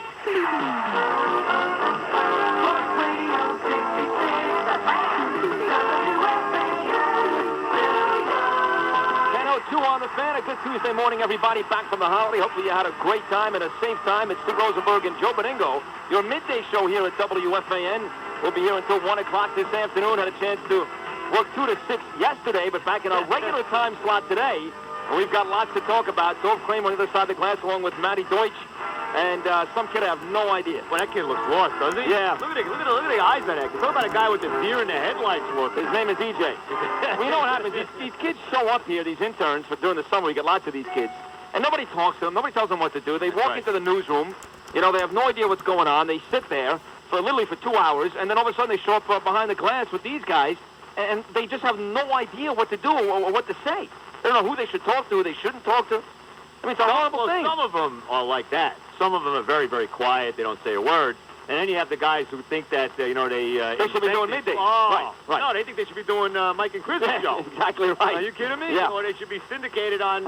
2 on the Fan. A good Tuesday morning, everybody. Back from the holiday. Hopefully you had a great time and a safe time. It's Stu Rosenberg and Joe Benigno. Your midday show here at WFAN. We'll be here until 1 o'clock this afternoon. Had a chance to work 2 to 6 yesterday, but back in our regular time slot today. And we've got lots to talk about. Dov Kramer on the other side of the glass along with Matty Deutsch. And some kid I have no idea. Well, that kid looks lost, doesn't he? Yeah. Look at the eyes on that kid. Talk about a guy with the deer in the headlights look. His name is EJ. Well, you know what happens? These kids show up here, these interns, for during the summer. We get lots of these kids. And nobody talks to them. Nobody tells them what to do. They walk into the newsroom. You know, they have no idea what's going on. They sit there for literally for 2 hours. And then all of a sudden they show up behind the glass with these guys. And they just have no idea what to do or what to say. They don't know who they should talk to, who they shouldn't talk to. I mean, it's a horrible thing. Some of them are like that. Some of them are very, very quiet. They don't say a word. And then you have the guys who think that, they should be doing midday. Oh, right. No, they think they should be doing Mike and Chris's show. Exactly right. Are you kidding me? Yeah. Or they should be syndicated on,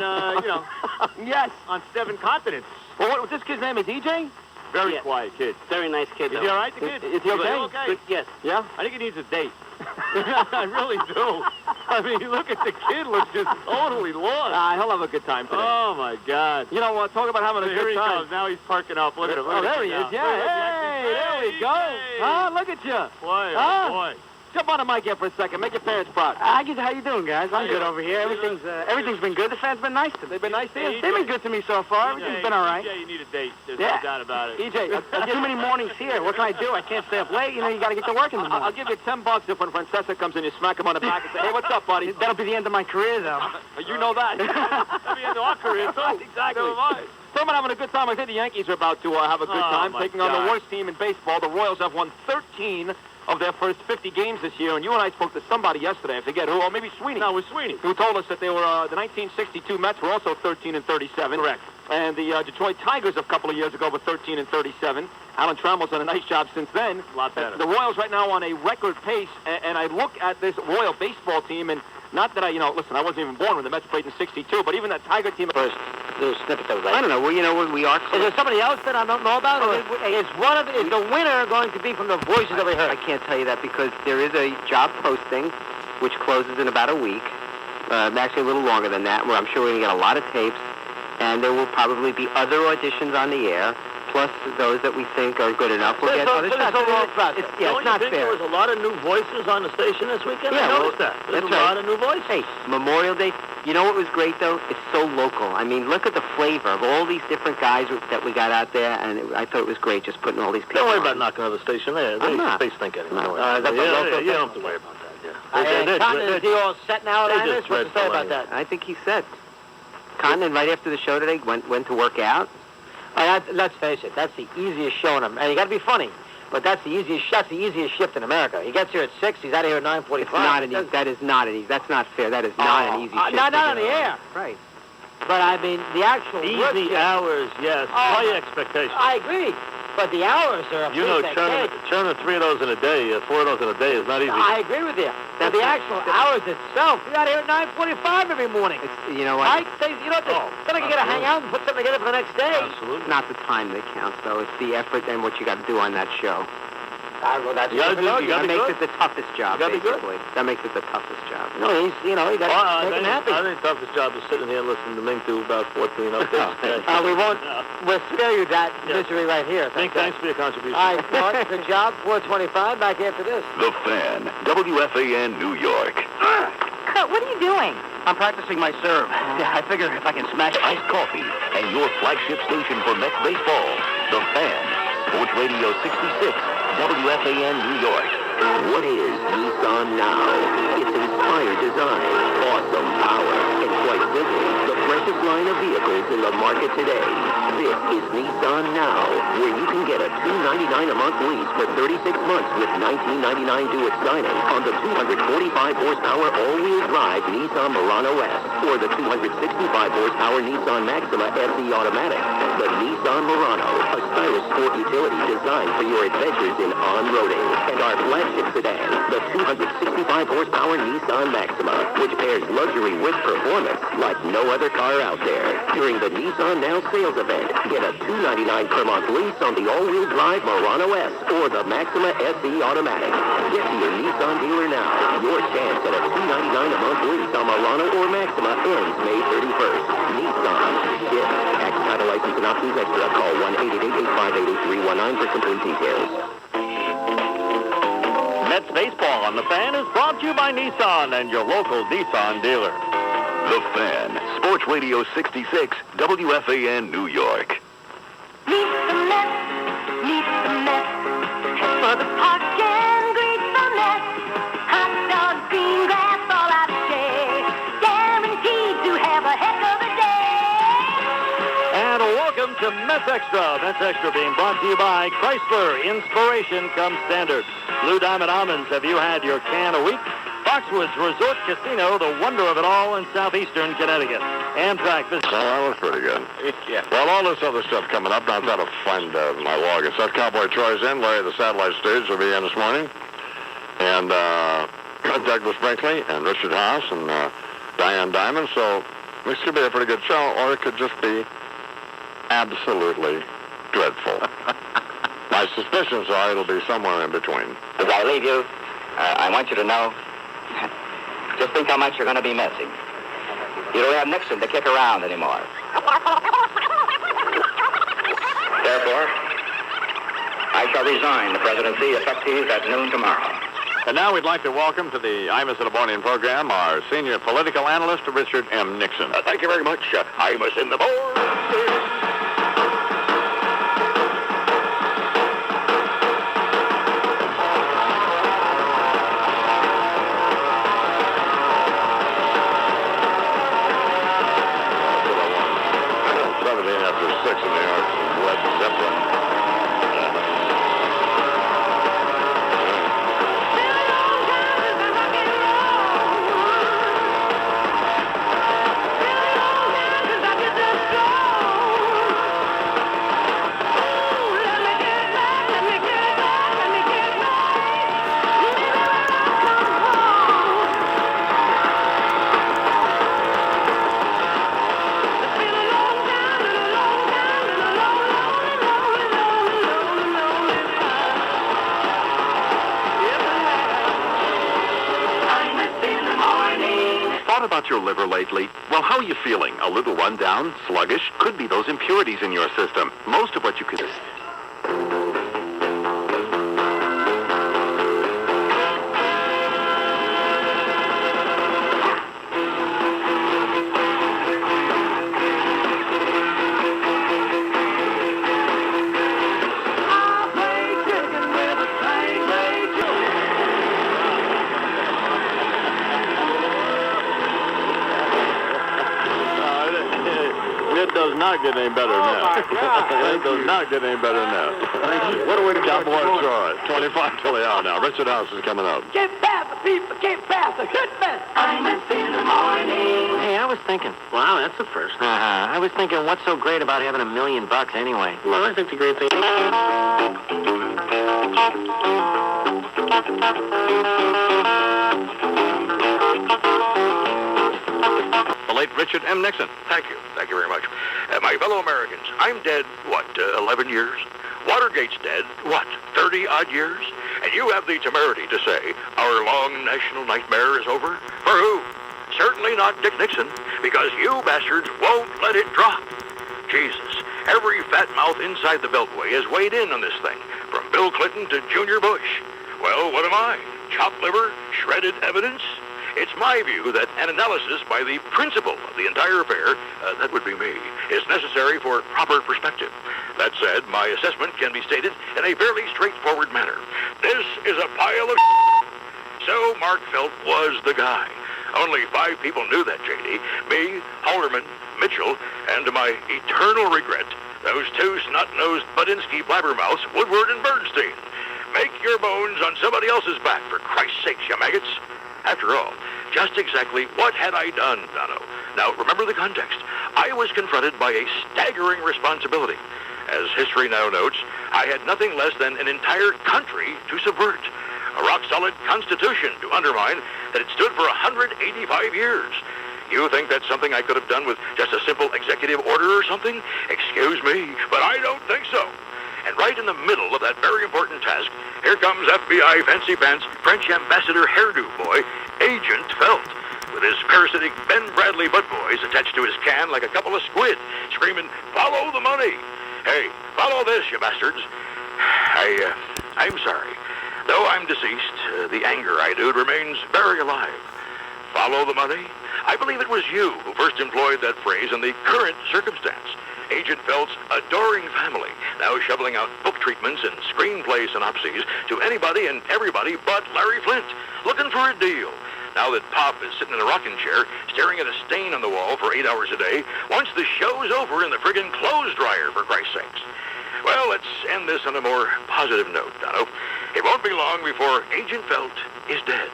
yes, on 7 continents. Well, what this kid's name is EJ? Very quiet kid. Very nice kid, Is he all right, the kid? Is he okay? Okay. Yes. Yeah? I think he needs a date. I really do. I mean, look at the kid. Looks just totally lost. He'll have a good time today. Oh, my God. You know what? Talk about having a Here good he time. comes. Now he's parking up. Look at him. Oh, there he is. Yeah. Hey, there we go. Ah, look at you. Boy, oh, boy. Jump on the mic here for a second. Make your parents proud. How you doing, guys? I'm good over here. Everything's been good. The fans been nice to me. They've been nice to you? They've been good to me so far. Everything's been all right. EJ, you need a date. There's no doubt about it. EJ, too many mornings here. What can I do? I can't stay up late. You got to get to work in the morning. I'll give you $10 if when Francesca comes in, you smack him on the back and say, hey, what's up, buddy? That'll be the end of my career, though. You know that. That'll be the end of our career, too. Exactly. Never mind. So I'm having a good time. I think the Yankees are about to have a good time, taking on the worst team in baseball. The Royals have won 13 of their first 50 games this year, and you and I spoke to somebody yesterday, I forget who, or maybe Sweeney. No, it was Sweeney. Who told us that they were, the 1962 Mets were also 13-37. Correct. And the Detroit Tigers a couple of years ago were 13 and 37. Alan Trammell's done a nice job since then. A lot better. The Royals right now on a record pace, and I look at this Royal baseball team, and not that listen, I wasn't even born when the Mets played in '62, but even that Tiger team. First, little snippet of that. I don't know. Well, we are. Is there somebody else that I don't know about? Or is the winner going to be from the voices that we heard? I can't tell you that because there is a job posting which closes in about a week. Actually, a little longer than that, where I'm sure we're going to get a lot of tapes, and there will probably be other auditions on the air, plus those that we think are good enough. We'll get other shots. It's not fair. There was a lot of new voices on the station this weekend? Yeah, I noticed that. There's a lot of new voices. Hey, Memorial Day. You know what was great, though? It's so local. I mean, look at the flavor of all these different guys that we got out there, and I thought it was great just putting all these people Don't worry on. about knocking another station there. I'm not. They stink anyway. No. You don't have to worry about that. Is he all set now at Imus? What's to say about that? I think he's set. Condon, right after the show today, went to work out. Let's face it, that's the easiest show in America. And you got to be funny, but that's the easiest shift in America. He gets here at 6, he's out of here at 9:45. That's not fair. That is not an easy shift. Not on the air. Right. But I mean, the actual work easy shift, hours, yes. High expectations. I agree. But the hours are churning 3 of those in a day, 4 of those in a day is not easy. I agree with you. But the actual hours itself, you got here at 9:45 every morning. You know what? Right? Then you got to hang out and put something together for the next day. Absolutely. Not the time that counts, though. It's the effort and what you got to do on that show. That's you gotta that makes it the toughest job, you basically. That makes it the toughest job. No, he got to make him happy. I think the toughest job is sitting here listening to Ming do about 14 updates. We'll spare you that misery right here. Ming, thanks for your contribution. All right, Mark, good job. 425, back after this. The Fan, WFAN, New York. Kurt, what are you doing? I'm practicing my serve. I figure if I can smash iced coffee and your flagship station for Mets baseball, The Fan, Sports Radio 66, WFAN, New York. What is Nissan Now? It's inspired design, awesome power, and quite simply, the freshest line of vehicles in the market today. This is Nissan Now, where you can get a $299 a month lease for 36 months with $19.99 due at signing on the 245 horsepower all-wheel drive Nissan Murano S or the 265 horsepower Nissan Maxima SE Automatic. The Nissan Murano, a stylish sport utility designed for your adventures in on-roading. And our flagship sedan, the 265 horsepower Nissan Maxima, which pairs luxury with performance like no other car out there. During the Nissan Now sales event, get a $299 per month lease on the all-wheel drive Murano S or the Maxima SE Automatic. Get to your Nissan dealer now. Your chance at a $299 a month lease on Murano or Maxima ends May 31st. Nissan. Ship. Tax, title, license, and options extra. Call 1-888-858-8319 for complete details. Mets baseball on The Fan is brought to you by Nissan and your local Nissan dealer. The Fan, Sports Radio 66, WFAN, New York. Meet the Mets, head for the park and greet the Mets. Hot dog, green grass, all out of shade. Guaranteed to have a heck of a day. And welcome to Mets Extra. Mets Extra being brought to you by Chrysler. Inspiration comes standard. Blue Diamond Almonds, have you had your can a week? Foxwoods Resort Casino, the wonder of it all in southeastern Connecticut. Amtrak visit. Well, that was pretty good. Yeah. Well, all this other stuff coming up. Now, I've got to find my log. It says Cowboy Troy's in. Larry, the satellite stage, will be in this morning. And Douglas Brinkley and Richard Haas and Diane Diamond. So this could be a pretty good show, or it could just be absolutely dreadful. My suspicions are it'll be somewhere in between. As I leave you, I want you to know, just think how much you're going to be missing. You don't have Nixon to kick around anymore. Therefore, I shall resign the presidency effective at noon tomorrow. And now we'd like to welcome to the Imus in the Morning program our senior political analyst, Richard M. Nixon. Thank you very much. Imus in the Morning. about your liver lately? Well, how are you feeling? A little run down? Sluggish? Could be those impurities in your system. Most of what you could... It does not get any better than that. It does not get any better than that. What a way to Cowboy Troy, 25 till the hour now. Richard House is coming up. Get past the people, get past the good mess. Imus in the morning. Hey, I was thinking. Wow, that's the first. I was thinking, what's so great about having $1 million anyway? Well, I think the great thing. The late Richard M. Nixon. Thank you. Thank you very much. My fellow Americans, I'm dead, 11 years? Watergate's dead, 30-odd years? And you have the temerity to say our long national nightmare is over? For who? Certainly not Dick Nixon, because you bastards won't let it drop. Jesus, every fat mouth inside the Beltway has weighed in on this thing, from Bill Clinton to Junior Bush. Well, what am I? Chopped liver? Shredded evidence? It's my view that an analysis by the principal of the entire affair, that would be me, is necessary for proper perspective. That said, my assessment can be stated in a fairly straightforward manner. This is a pile of So Mark Felt was the guy. Only 5 people knew that, J.D. Me, Halderman, Mitchell, and to my eternal regret, those 2 snot-nosed Budinsky blabbermouths, Woodward and Bernstein. Make your bones on somebody else's back, for Christ's sakes, you maggots. After all, just exactly what had I done, Dono? Now, remember the context. I was confronted by a staggering responsibility. As history now notes, I had nothing less than an entire country to subvert. A rock-solid constitution to undermine that had stood for 185 years. You think that's something I could have done with just a simple executive order or something? Excuse me, but I don't think so. And right in the middle of that very important task, here comes FBI fancy pants French ambassador hairdo boy, Agent Felt, with his parasitic Ben Bradley butt boys attached to his can like a couple of squid, screaming, "Follow the money!" Hey, follow this, you bastards. I'm sorry. Though I'm deceased, the anger I dude remains very alive. Follow the money? I believe it was you who first employed that phrase in the current circumstance. Agent Felt's adoring family, now shoveling out book treatments and screenplay synopses to anybody and everybody but Larry Flint, looking for a deal. Now that Pop is sitting in a rocking chair, staring at a stain on the wall for 8 hours a day, once the show's over in the friggin' clothes dryer, for Christ's sakes. Well, let's end this on a more positive note, Dono. It won't be long before Agent Felt is dead.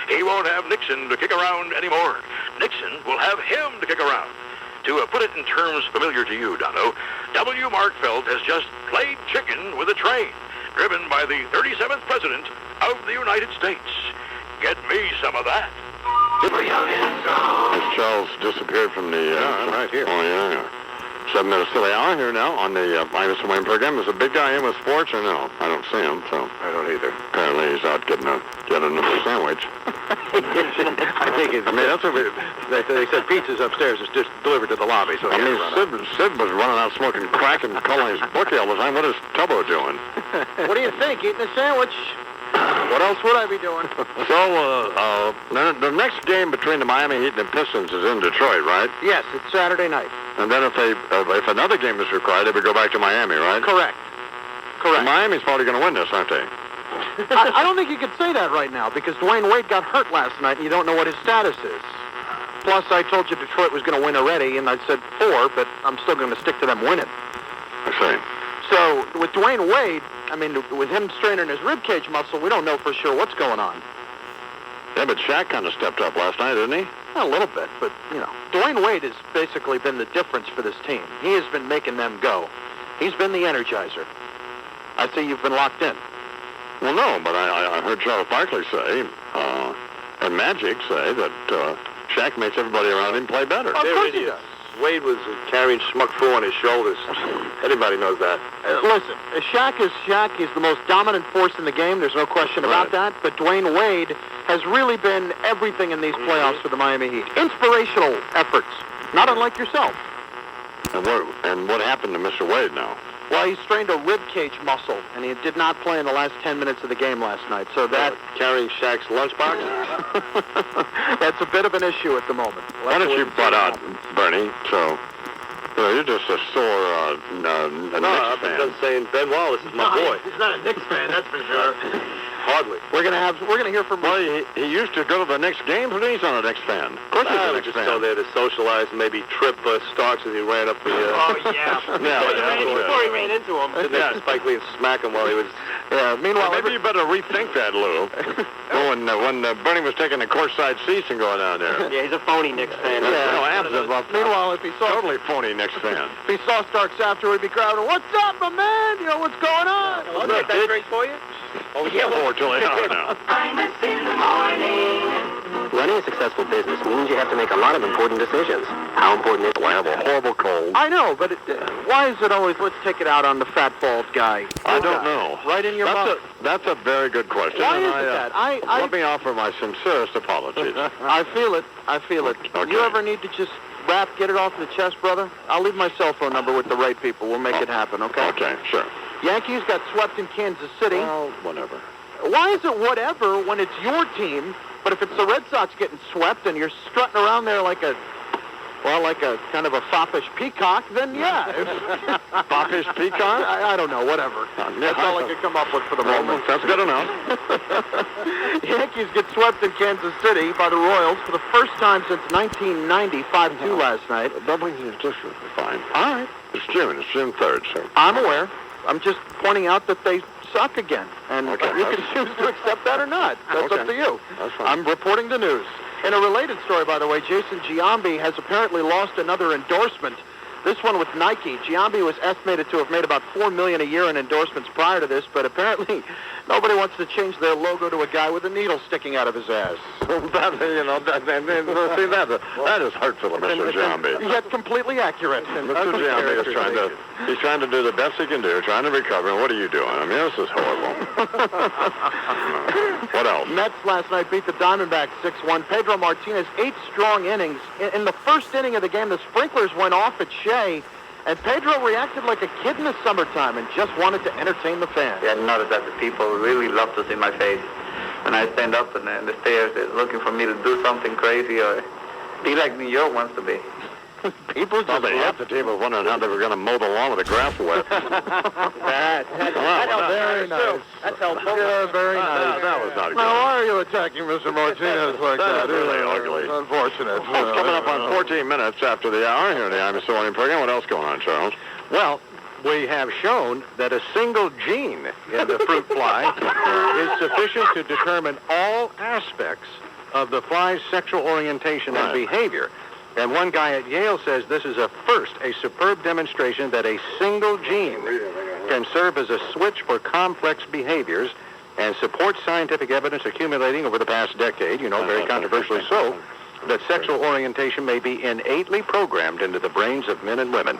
He won't have Nixon to kick around anymore. Nixon will have him to kick around. To put it in terms familiar to you, Dono, W. Mark Felt has just played chicken with a train, driven by the 37th President of the United States. Get me some of that. As Charles disappeared from the... I'm right here. Oh, yeah. 7 minutes to the hour here now on the Imus and Wayne program. There's a big guy in with sports, or no? I don't see him, so... I don't either. Apparently he's out getting a sandwich. I think it's... I mean, that's what they said pizza's upstairs. It's just delivered to the lobby, so... I mean, Sid was running out smoking crack and calling his bookie all the time. What is Tubbo doing? What do you think? Eating a sandwich? What else would I be doing? So, the next game between the Miami Heat and the Pistons is in Detroit, right? Yes, it's Saturday night. And then if another game is required, they would go back to Miami, right? Correct. And Miami's probably going to win this, aren't they? I don't think you could say that right now, because Dwayne Wade got hurt last night, and you don't know what his status is. Plus, I told you Detroit was going to win already, and I said 4, but I'm still going to stick to them winning. I see. So, with Dwayne Wade, I mean, with him straining his ribcage muscle, we don't know for sure what's going on. Yeah, but Shaq kind of stepped up last night, didn't he? A little bit, but, you know. Dwayne Wade has basically been the difference for this team. He has been making them go. He's been the energizer. I'd say you've been locked in. Well, no, but I heard Charles Barkley say, and Magic say, that Shaq makes everybody around him play better. Of course he does. Wade was carrying Schmuck Fu on his shoulders. Anybody knows that. Listen, Shaq is Shaq. He's the most dominant force in the game. There's no question about that. But Dwayne Wade has really been everything in these playoffs for the Miami Heat. Inspirational efforts, not unlike yourself. And what happened to Mr. Wade now? Well, he strained a rib cage muscle, and he did not play in the last 10 minutes of the game last night. So that carrying Shaq's lunchbox. That's a bit of an issue at the moment. Why don't you butt out, Bernie? So you're just a sore Knicks I've fan. been saying Ben Wallace is my boy. He's not a Knicks fan, that's for sure. Hardly. We're gonna hear from. Well, he used to go to the Knicks games, but he's not a Knicks fan. Of course he's a I would Knicks just fan. go there to socialize and maybe trip Starks as he ran up the... Oh, yeah. Before he ran into him. Sit next to Spike Lee and smack him while he was... Yeah, meanwhile... Maybe you better rethink that, Lou. when Bernie was taking the courtside seats and going down there. Yeah, he's a phony Knicks fan. Meanwhile, if he saw... Totally phony Knicks fan. If he saw Starks afterward, he'd be crowding, "What's up, my man? You know, what's going on?" I'll get that straight for you. Oh, yeah, more till they are now. Imus in the morning. Running a successful business means you have to make a lot of important decisions. How important is it? I have a horrible cold. I know, but why is it always, let's take it out on the fat, bald guy? I don't know. Right in your mouth. That's a very good question. Why and is it that? Let me offer my sincerest apologies. I feel it. Okay. You ever need to just get it off the chest, brother? I'll leave my cell phone number with the right people. We'll make it happen, okay? Okay, sure. Yankees got swept in Kansas City. Well, whatever. Why is it whatever when it's your team, but if it's the Red Sox getting swept and you're strutting around there like a kind of a foppish peacock, then yeah. Foppish peacock? I don't know, whatever. That's all I could come up with for the moment. That's good enough. Yankees get swept in Kansas City by the Royals for the first time since 1990, 5-2 last night. Fine. All right. It's June 3rd, so. I'm aware. I'm just pointing out that they suck again, and you can choose to accept that or not. That's up to you. That's fine. I'm reporting the news. In a related story, by the way, Jason Giambi has apparently lost another endorsement. This one with Nike. Giambi was estimated to have made about $4 million a year in endorsements prior to this, but apparently nobody wants to change their logo to a guy with a needle sticking out of his ass. That is hurtful, Mr. Giambi. Yet completely accurate. Mr. Giambi he's trying to do the best he can do, trying to recover, and what are you doing? I mean, this is horrible. What else? Mets last night beat the Diamondbacks 6-1. Pedro Martinez, 8 strong innings. In the first inning of the game, the sprinklers went off at Shea, and Pedro reacted like a kid in the summertime and just wanted to entertain the fans. Yeah, I noticed that the people really love to see my face. When I stand up in the stairs, they're looking for me to do something crazy or be like New York wants to be. People just half the table wondering how they were going to mow the lawn with the grass wet. That's very nice. That's helpful. Yeah, very nice. That was not good. Now, why are you attacking Mr. Martinez like that? Really ugly. It's unfortunate. Well, coming up on 14 minutes after the hour here in the Imus Morning program. What else going on, Charles? Well, we have shown that a single gene in the fruit fly is sufficient to determine all aspects of the fly's sexual orientation and behavior. And one guy at Yale says this is a superb demonstration that a single gene can serve as a switch for complex behaviors and supports scientific evidence accumulating over the past decade, very controversially so, that sexual orientation may be innately programmed into the brains of men and women.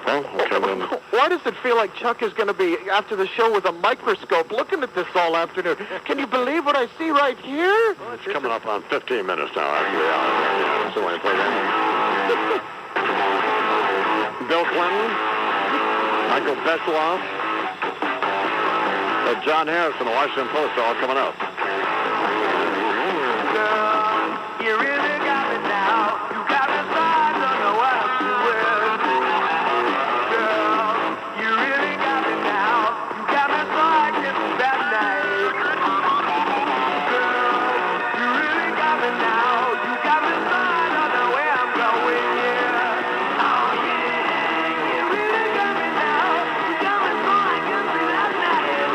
Why does it feel like Chuck is going to be, after the show, with a microscope looking at this all afternoon? Can you believe what I see right here? Well, it's coming up on 15 minutes now after the hour. So I play that. Bill Clinton, Michael Beschloss, John Harris from the Washington Post are all coming up. Girl, you really got me now. You got me so I don't know what I'm doing. Girl, you really got me now. You got me so I can sleep at night. Girl, you really got me now. You got me so I don't know where I'm going. Yeah. Oh yeah, you really got me now. You got me so I can sleep at night.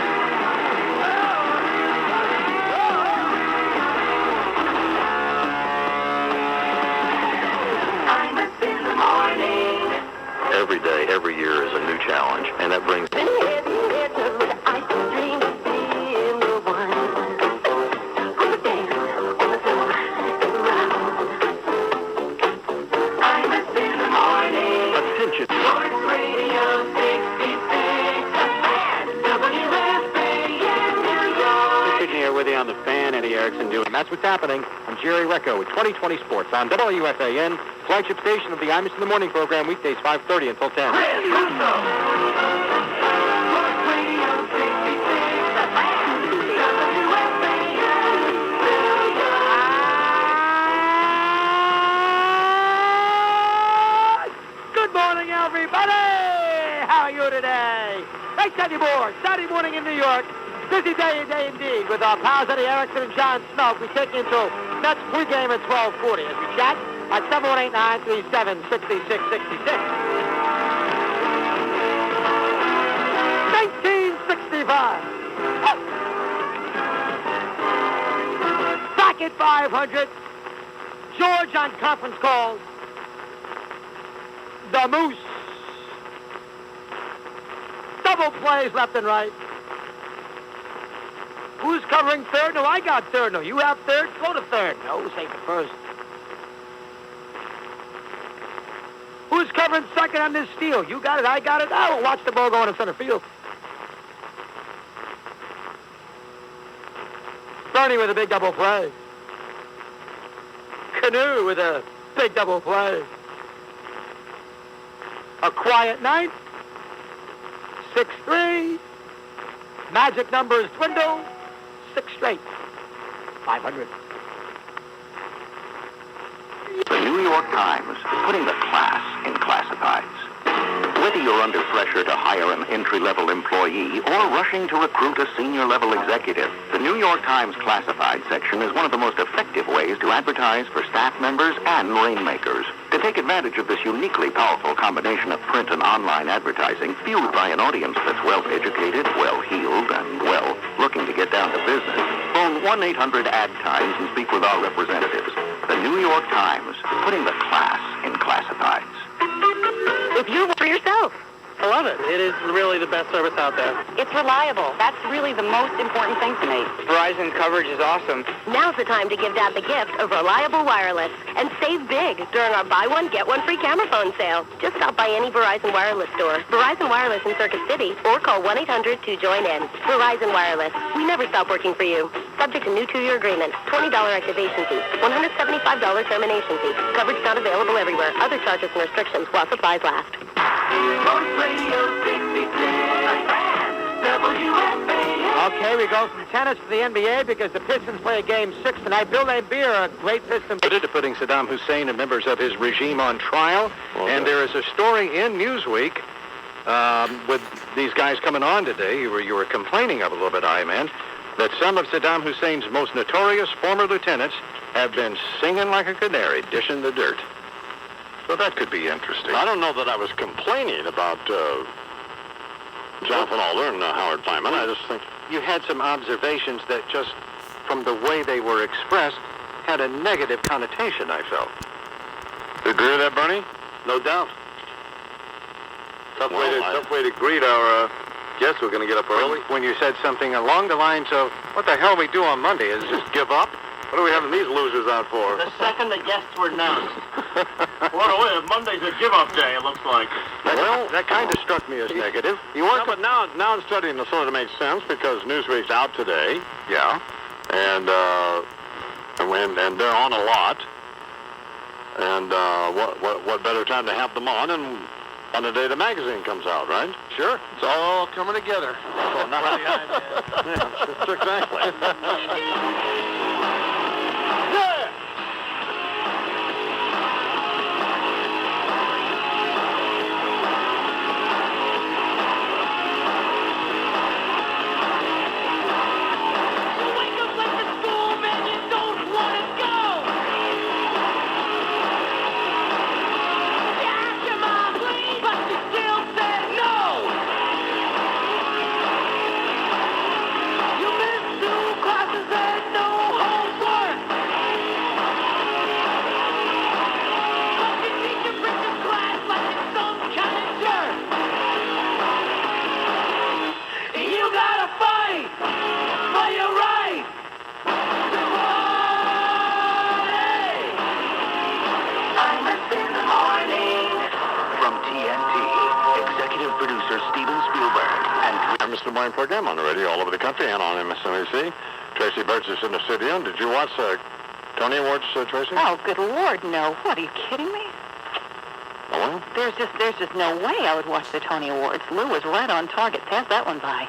with you on the Fan, Eddie Erickson doing. And that's what's happening. I'm Jerry Recco with 2020 Sports on WFAN, flagship station of the Imus in the Morning program, weekdays 5:30 until 10. Good morning, everybody! How are you today? Hey, Sunday morning. Saturday morning in New York. Busy day indeed with our pals Eddie Erickson and John Snow. We take you into Mets pregame at 12:40 as we chat at 718-937-6666. 1965. Back at 500. George on conference calls. The Moose. Double plays left and right. Who's covering third? No, I got third. No, you have third? Go to third. No, take the first. Who's covering second on this steal? You got it, I got it. I will watch the ball go into center field. Bernie with a big double play. Canoe with a big double play. A quiet night. 6-3. Magic numbers dwindle. 6 straight. 500. The New York Times, putting the class in classifieds. Whether you're under pressure to hire an entry-level employee or rushing to recruit a senior-level executive, the New York Times classified section is one of the most effective ways to advertise for staff members and rainmakers. To take advantage of this uniquely powerful combination of print and online advertising fueled by an audience that's well-educated, well-heeled, and, well, looking to get down to business, phone 1-800-AD-TIMES and speak with our representatives. The New York Times, putting the class in classifieds. If you work for yourself. I love it. It is really the best service out there. It's reliable. That's really the most important thing to me. Verizon coverage is awesome. Now's the time to give Dad the gift of reliable wireless and save big during our buy one, get one free camera phone sale. Just stop by any Verizon Wireless store, Verizon Wireless in Circuit City, or call 1-800 to join in. Verizon Wireless. We never stop working for you. Subject to new 2-year agreement. $20 activation fee. $175 termination fee. Coverage not available everywhere. Other charges and restrictions while supplies last. Okay, we go from tennis to the NBA because the Pistons play a game 6 tonight. Bill Laimbeer, a great Piston. To putting Saddam Hussein and members of his regime on trial. And there is a story in Newsweek with these guys coming on today. You were complaining of a little bit, I-Man, that some of Saddam Hussein's most notorious former lieutenants have been singing like a canary, dishing the dirt. So that could be interesting. I don't know that I was complaining about Jonathan Alder and Howard Fineman. I just think you had some observations that just, from the way they were expressed, had a negative connotation, I felt. You agree with that, Bernie? No doubt. Tough way to greet our guests. We're going to get up early. When you said something along the lines of, what the hell we do on Monday is just give up? What are we having these losers out for? The second the guests were announced. Well, Monday's a give-up day, it looks like. Well, that kind of struck me as negative. You weren't, but now it's starting to sort of make sense because Newsweek's out today. Yeah. And they're on a lot. And what better time to have them on and on the day the magazine comes out, right? Sure. It's all coming together. Well, not yeah, exactly. Mr. Morning program on the radio all over the country and on MSNBC. Tracy Birch is in the studio. Did you watch Tony Awards, Tracy? Oh, good Lord, no. What, are you kidding me? Oh, well? There's just no way I would watch the Tony Awards. Lou was right on target. Pass that one by.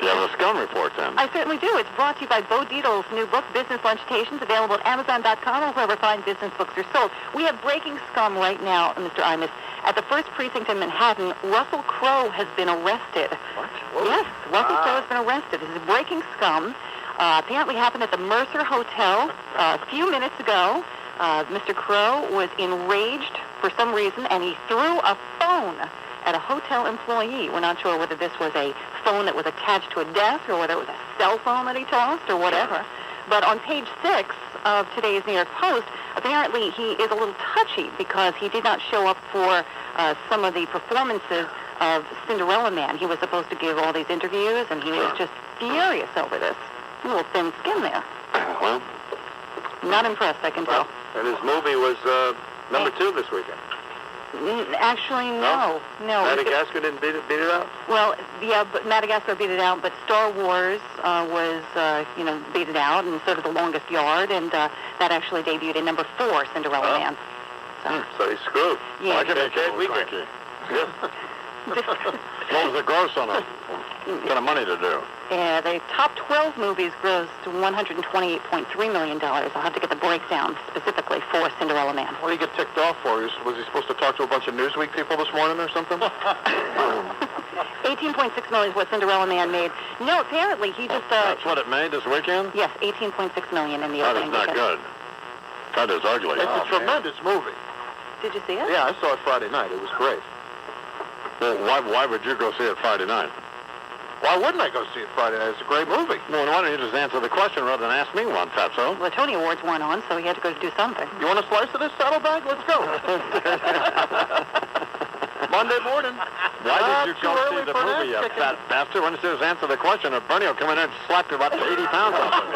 You have a scum report, then? I certainly do. It's brought to you by Bo Dietl's new book, Business Lunchtations, available at Amazon.com or wherever fine business books are sold. We have breaking scum right now, Mr. Imus. At the first precinct in Manhattan, Russell Crowe has been arrested. What? Yes, Russell Crowe has been arrested. This is breaking scum. Apparently happened at the Mercer Hotel a few minutes ago. Mr. Crowe was enraged for some reason, and he threw a phone at a hotel employee. We're not sure whether this was a phone that was attached to a desk or whether it was a cell phone that he tossed or whatever. But on page 6 of today's New York Post, apparently he is a little touchy because he did not show up for some of the performances of Cinderella Man. He was supposed to give all these interviews, and he was just furious over this. A little thin skin there. Well, not impressed, I can tell. And his movie was number 2 this weekend. Actually, no. Madagascar didn't beat it out? Well, yeah, but Madagascar beat it out, but Star Wars was, beat it out, and so did The Longest Yard, and that actually debuted in number 4, Cinderella Man. So he's screwed. Yeah. I can make it weekend. What was the gross on it? What kind of money to do? Yeah, the top 12 movies grossed $128.3 million. I'll have to get the breakdown specifically for Cinderella Man. What did he get ticked off for? Was he supposed to talk to a bunch of Newsweek people this morning or something? 18.6 million is what Cinderella Man made. No, apparently he just... That's what it made this weekend? Yes, 18.6 million in the That is opening not weekend. good. That is ugly. It's a tremendous movie. Did you see it? Yeah, I saw it Friday night. It was great. Well, why would you go see it Friday night? Why wouldn't I go see it Friday night? It's a great movie. Well, why don't you just answer the question rather than ask me one, Fatso? Well, the Tony Awards weren't on, so he had to go do something. You want a slice of this saddlebag? Let's go. Monday morning. Why did you go see the movie, you fat bastard? Why don't you just answer the question, or Bernie will come in there and slap you about 80 pounds off of you.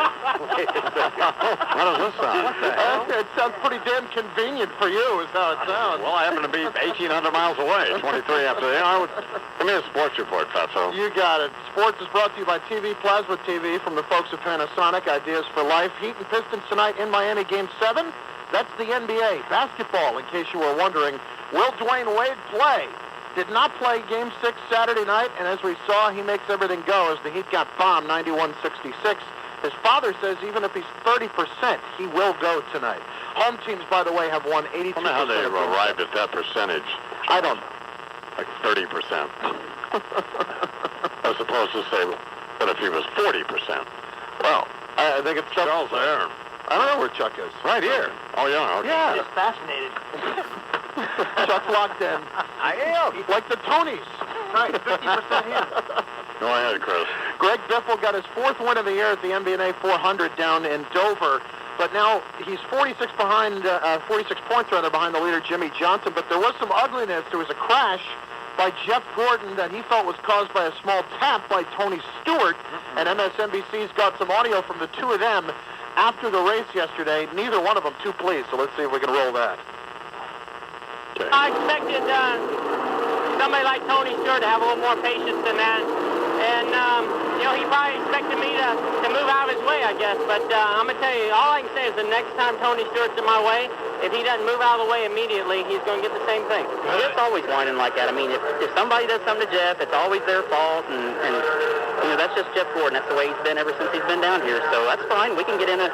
How does this sound? What the hell? It sounds pretty damn convenient for you, is how it sounds. Well, I happen to be 1,800 miles away, 23 after the hour. Give me a sports report, Fatso. You got it. Sports is brought to you by TV Plasma TV from the folks at Panasonic. Ideas for life. Heat and Pistons tonight in Miami, Game 7. That's the NBA. Basketball, in case you were wondering. Will Dwayne Wade play? Did not play Game 6 Saturday night, and as we saw, he makes everything go as the Heat got bombed 91-66. His father says even if he's 30%, he will go tonight. Home teams, by the way, have won 82%. I wonder how they arrived at that percentage. I don't know. Like 30%. As opposed to say, but if he was 40%. Well, I think it's Charles there. I don't know where Chuck is. Right here. Oh, yeah. Okay. Yeah. Just fascinated. Chuck's locked in. I am. Like the Tonys. Right, 50% here. Go ahead, Chris. Greg Biffle got his 4th win of the year at the NBA 400 down in Dover. But now he's 46 points behind the leader, Jimmy Johnson. But there was some ugliness. There was a crash by Jeff Gordon that he felt was caused by a small tap by Tony Stewart. And MSNBC's got some audio from the two of them after the race yesterday. Neither one of them too pleased. So let's see if we can roll that. Okay. I expected somebody like Tony Stewart to have a little more patience than that. And, he probably expected me to move out of his way, I guess. But I'm going to tell you, all I can say is the next time Tony Stewart's in my way, if he doesn't move out of the way immediately, he's going to get the same thing. Jeff's always whining like that. I mean, if somebody does something to Jeff, it's always their fault. And that's just Jeff Gordon. That's the way he's been ever since he's been down here. So that's fine. We can get a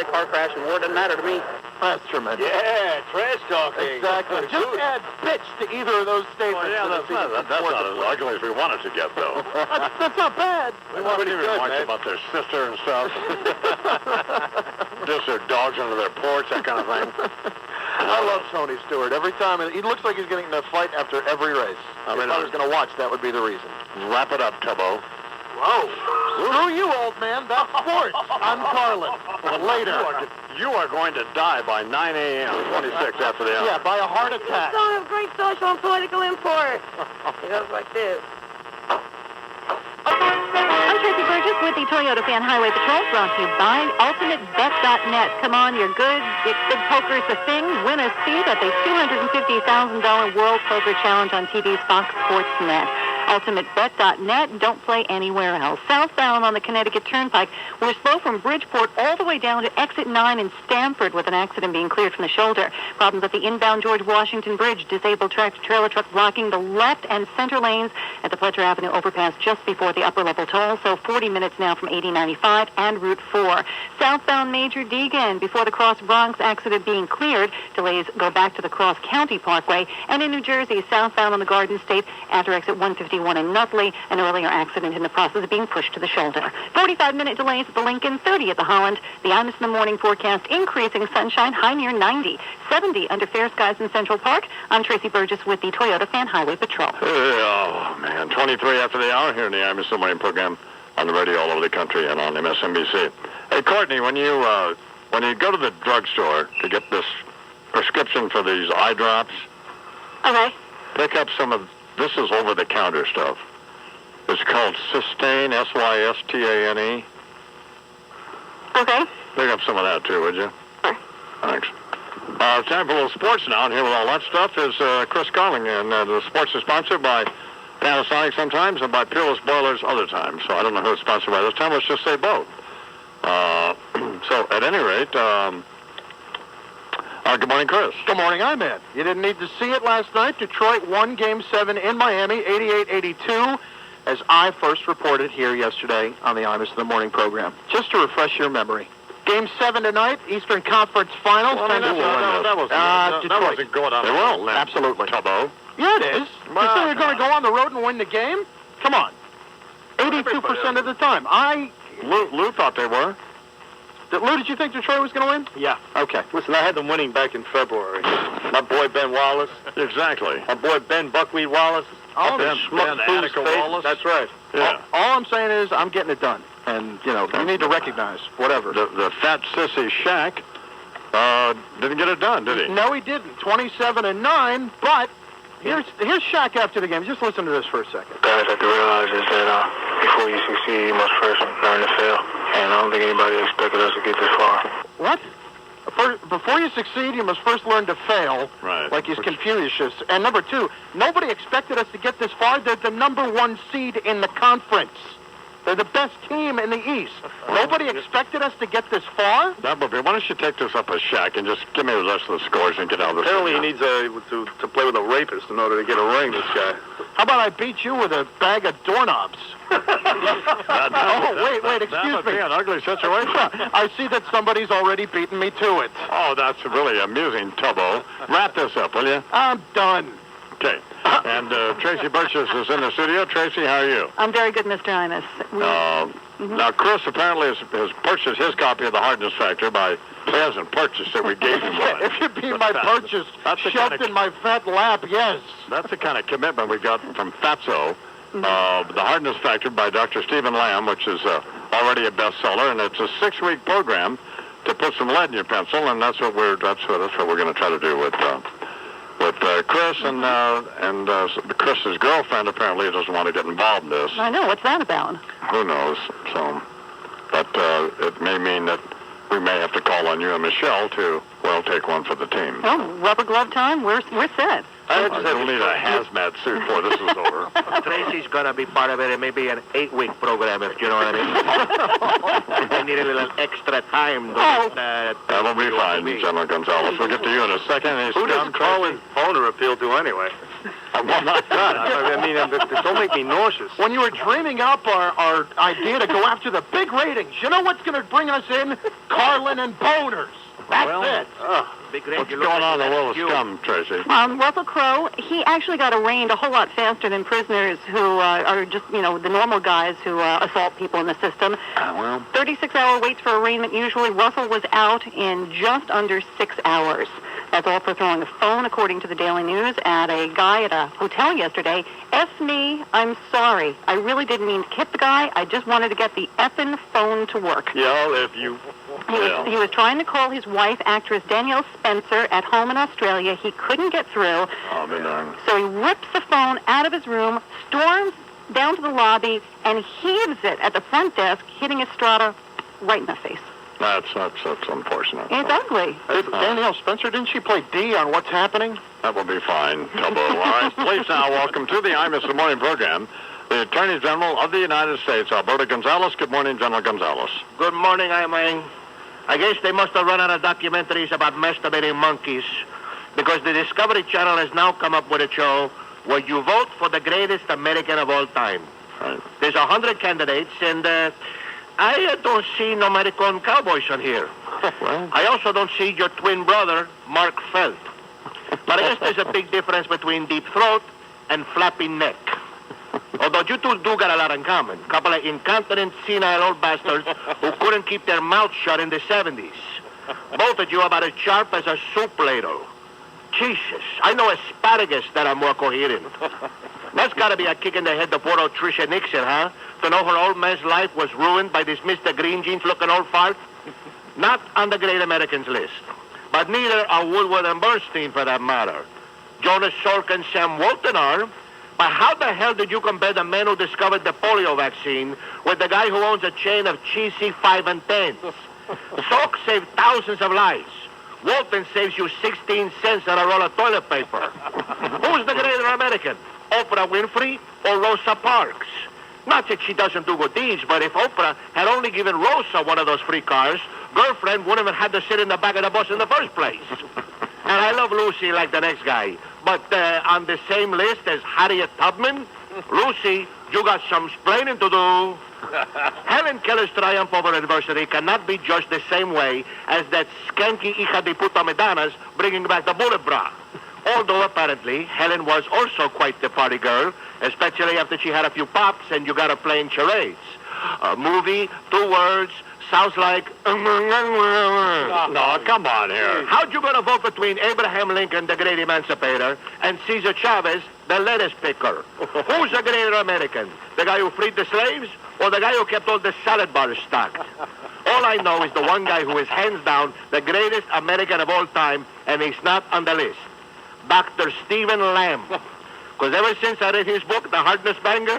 car crash and war. It doesn't matter to me. That's tremendous. Yeah, trash talking. Exactly. Just add bitch to either of those statements. Well, yeah, that's not as ugly as we wanted to get, though. that's not bad. We want to hear much about their sister and stuff. Just their dogs under their porch, that kind of thing. I love Tony Stewart. Every time, he looks like he's getting in a fight after every race. If I was going to watch, that would be the reason. Wrap it up, Tubbo. Whoa. Screw you, old man. That's sports. I'm Carlin. Later. You are going to die by 9 a.m., 26 after the hour. Yeah, by a heart attack. Song of great social and political import. It goes like this. I'm Tracy Burgess with the Toyota Fan Highway Patrol, brought to you by UltimateBet.net. Come on, you're good. Big poker's the thing. Win a seat at the $250,000 World Poker Challenge on TV's Fox Sports Net. UltimateBet.net. Don't play anywhere else. Southbound on the Connecticut Turnpike, we're slow from Bridgeport all the way down to exit 9 in Stamford with an accident being cleared from the shoulder. Problems at the inbound George Washington Bridge. Disabled trailer truck blocking the left and center lanes at the Fletcher Avenue overpass just before the upper level toll. So 40 minutes now from 8095 and Route 4. Southbound Major Deegan before the Cross Bronx accident being cleared. Delays go back to the Cross County Parkway. And in New Jersey, southbound on the Garden State after exit 151 in Nutley, an earlier accident in the process of being pushed to the shoulder. 45-minute delays at the Lincoln, 30 at the Holland. The Imus in the morning forecast increasing sunshine, high near 90. 70 under fair skies in Central Park. I'm Tracy Burgess with the Toyota Fan Highway Patrol. Oh, man. 23 after the hour here in the Imus in the morning program on the radio all over the country and on MSNBC. Hey, Courtney, when you go to the drugstore to get this prescription for these eye drops, okay, pick up some of this is over-the-counter stuff. It's called Systane, Systane. Okay. Pick up some of that too, would you? Sure. Thanks. Time for a little sports now. And here with all that stuff is Chris Carlin, and the sports is sponsored by Panasonic sometimes and by Peerless Boilers other times. So I don't know who it's sponsored by this time. Let's just say both. So at any rate, good morning, Chris. Good morning, I'm Ed. You didn't need to see it last night. Detroit won Game 7 in Miami, 88-82, as I first reported here yesterday on the Imus in the Morning program. Just to refresh your memory. Game 7 tonight, Eastern Conference Finals. Well, that wasn't going on. They will. Absolutely. Tubbo. Yeah, it is. You think you're going to go on the road and win the game? Come on. 82% of the time. Lou thought they were. Lou, did you think Detroit was going to win? Yeah. Okay. Listen, I had them winning back in February. My boy Ben Wallace. Exactly. My boy Ben Buckwheat Wallace. Ben Attica Wallace. That's right. Yeah. All I'm saying is I'm getting it done. And, you need to recognize whatever. The fat sissy Shaq didn't get it done, did he? No, he didn't. 27-9, but here's Shaq after the game. Just listen to this for a second. Guys have to realize is that before you succeed, you must first learn to fail. And I don't think anybody expected us to get this far. What? Before you succeed, you must first learn to fail. Right. Like he's Confucius. And number two, nobody expected us to get this far. They're the number 1 seed in the conference. They're the best team in the East. Nobody expected us to get this far? That would be. Why don't you take this up with Shaq and just give me the rest of the scores and get out of this? Apparently he needs to play with a rapist in order to get a ring, this guy. How about I beat you with a bag of doorknobs? Wait, excuse that would me. be an ugly situation. I see that somebody's already beaten me to it. Oh, that's really amusing, Tubbo. Wrap this up, will you? I'm done. Okay. And Tracy Burgess is in the studio. Tracy, how are you? I'm very good, Mr. Imus. Now, Chris apparently has purchased his copy of The Hardness Factor he hasn't purchased it. We gave him one. If it be my purchase, shoved in my fat lap, yes. That's the kind of commitment we got from Fatso. The Hardness Factor by Dr. Stephen Lamb, which is already a bestseller, and it's a 6-week program to put some lead in your pencil, and that's what we're going to try to do with Chris and Chris's girlfriend. Apparently doesn't want to get involved in this. I know. What's that about? Who knows? So, but it may mean that we may have to call on you and Michelle to take one for the team. Oh, rubber glove time. We're set. I don't need a hazmat suit before this is over. Tracy's going to be part of it. It may be an 8-week program, if you know what I mean. I need a little extra time. That'll be fine, General Gonzalez. We'll get to you in a second. Who does Carlin's owner appeal to anyway? Well, not that. I mean, don't make me nauseous. When you were dreaming up our idea to go after the big ratings, you know what's going to bring us in? Carlin and boners. That's it. What's going on in the world of scum, Tracy? Russell Crowe, he actually got arraigned a whole lot faster than prisoners who are just, the normal guys who assault people in the system. 36-hour waits for arraignment usually. Russell was out in just under 6 hours. That's all for throwing a phone, according to the Daily News, at a guy at a hotel yesterday. F me, I'm sorry. I really didn't mean to hit the guy. I just wanted to get the effing phone to work. Yeah, if you... He was trying to call his wife, actress Danielle Spencer, at home in Australia. He couldn't get through. Oh, be darned. So he rips the phone out of his room, storms down to the lobby, and heaves it at the front desk, hitting Estrada right in the face. That's unfortunate. It's ugly. Danielle Spencer, didn't she play D on What's Happening? That will be fine, Tubbo. All right, please now welcome to the Imus in the Morning program the Attorney General of the United States, Alberto Gonzales. Good morning, General Gonzales. Good morning, I guess they must have run out of documentaries about masturbating monkeys, because the Discovery Channel has now come up with a show where you vote for the greatest American of all time. Right. There's 100 candidates, and I don't see no American cowboys on here. Well, I also don't see your twin brother, Mark Felt. But I guess there's a big difference between deep throat and flappy neck. Although you two do got a lot in common. Couple of incontinent, senile old bastards who couldn't keep their mouths shut in the 70s. Both of you about as sharp as a soup ladle. Jesus, I know asparagus that are more coherent. That's got to be a kick in the head to poor old Tricia Nixon, huh? To know her old man's life was ruined by this Mr. Green Jeans looking old fart? Not on the great Americans list. But neither are Woodward and Bernstein, for that matter. Jonas Salk and Sam Walton are. But how the hell did you compare the man who discovered the polio vaccine with the guy who owns a chain of cheesy 5 and 10s? Salk saved thousands of lives. Walton saves you 16 cents on a roll of toilet paper. Who's the greater American? Oprah Winfrey or Rosa Parks? Not that she doesn't do good deeds, but if Oprah had only given Rosa one of those free cars, girlfriend wouldn't have had to sit in the back of the bus in the first place. And I love Lucy like the next guy, but on the same list as Harriet Tubman, Lucy, you got some splaining to do. Helen Keller's triumph over adversity cannot be judged the same way as that skanky hija de puta Medanas bringing back the bullet bra. Although apparently Helen was also quite the party girl, especially after she had a few pops and you got her playing charades. A movie, 2 words, sounds like... No, come on here. How'd you gonna vote between Abraham Lincoln, the great emancipator, and Cesar Chavez, the lettuce picker? Who's the greater American? The guy who freed the slaves or the guy who kept all the salad bars stocked? All I know is the one guy who is hands down the greatest American of all time, and he's not on the list. Dr. Stephen Lamb. Because ever since I read his book, The Hardness Banger,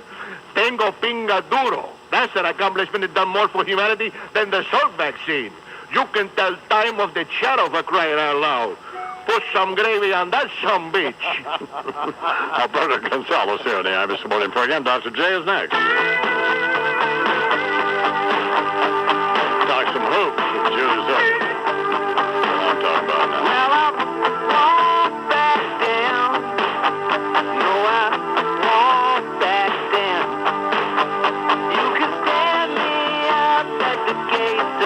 Tengo Pinga Duro. That's an accomplishment that done more for humanity than the Salk vaccine. You can tell time of the shadow for crying out loud. Put some gravy on that some bitch. Alberto Gonzales here on the Imus Morning program. Dr. J is next. Talk some hoops with Judas up. I'm talking about now. Well, I won't back down. No, I won't back down. You can stand me up at the gates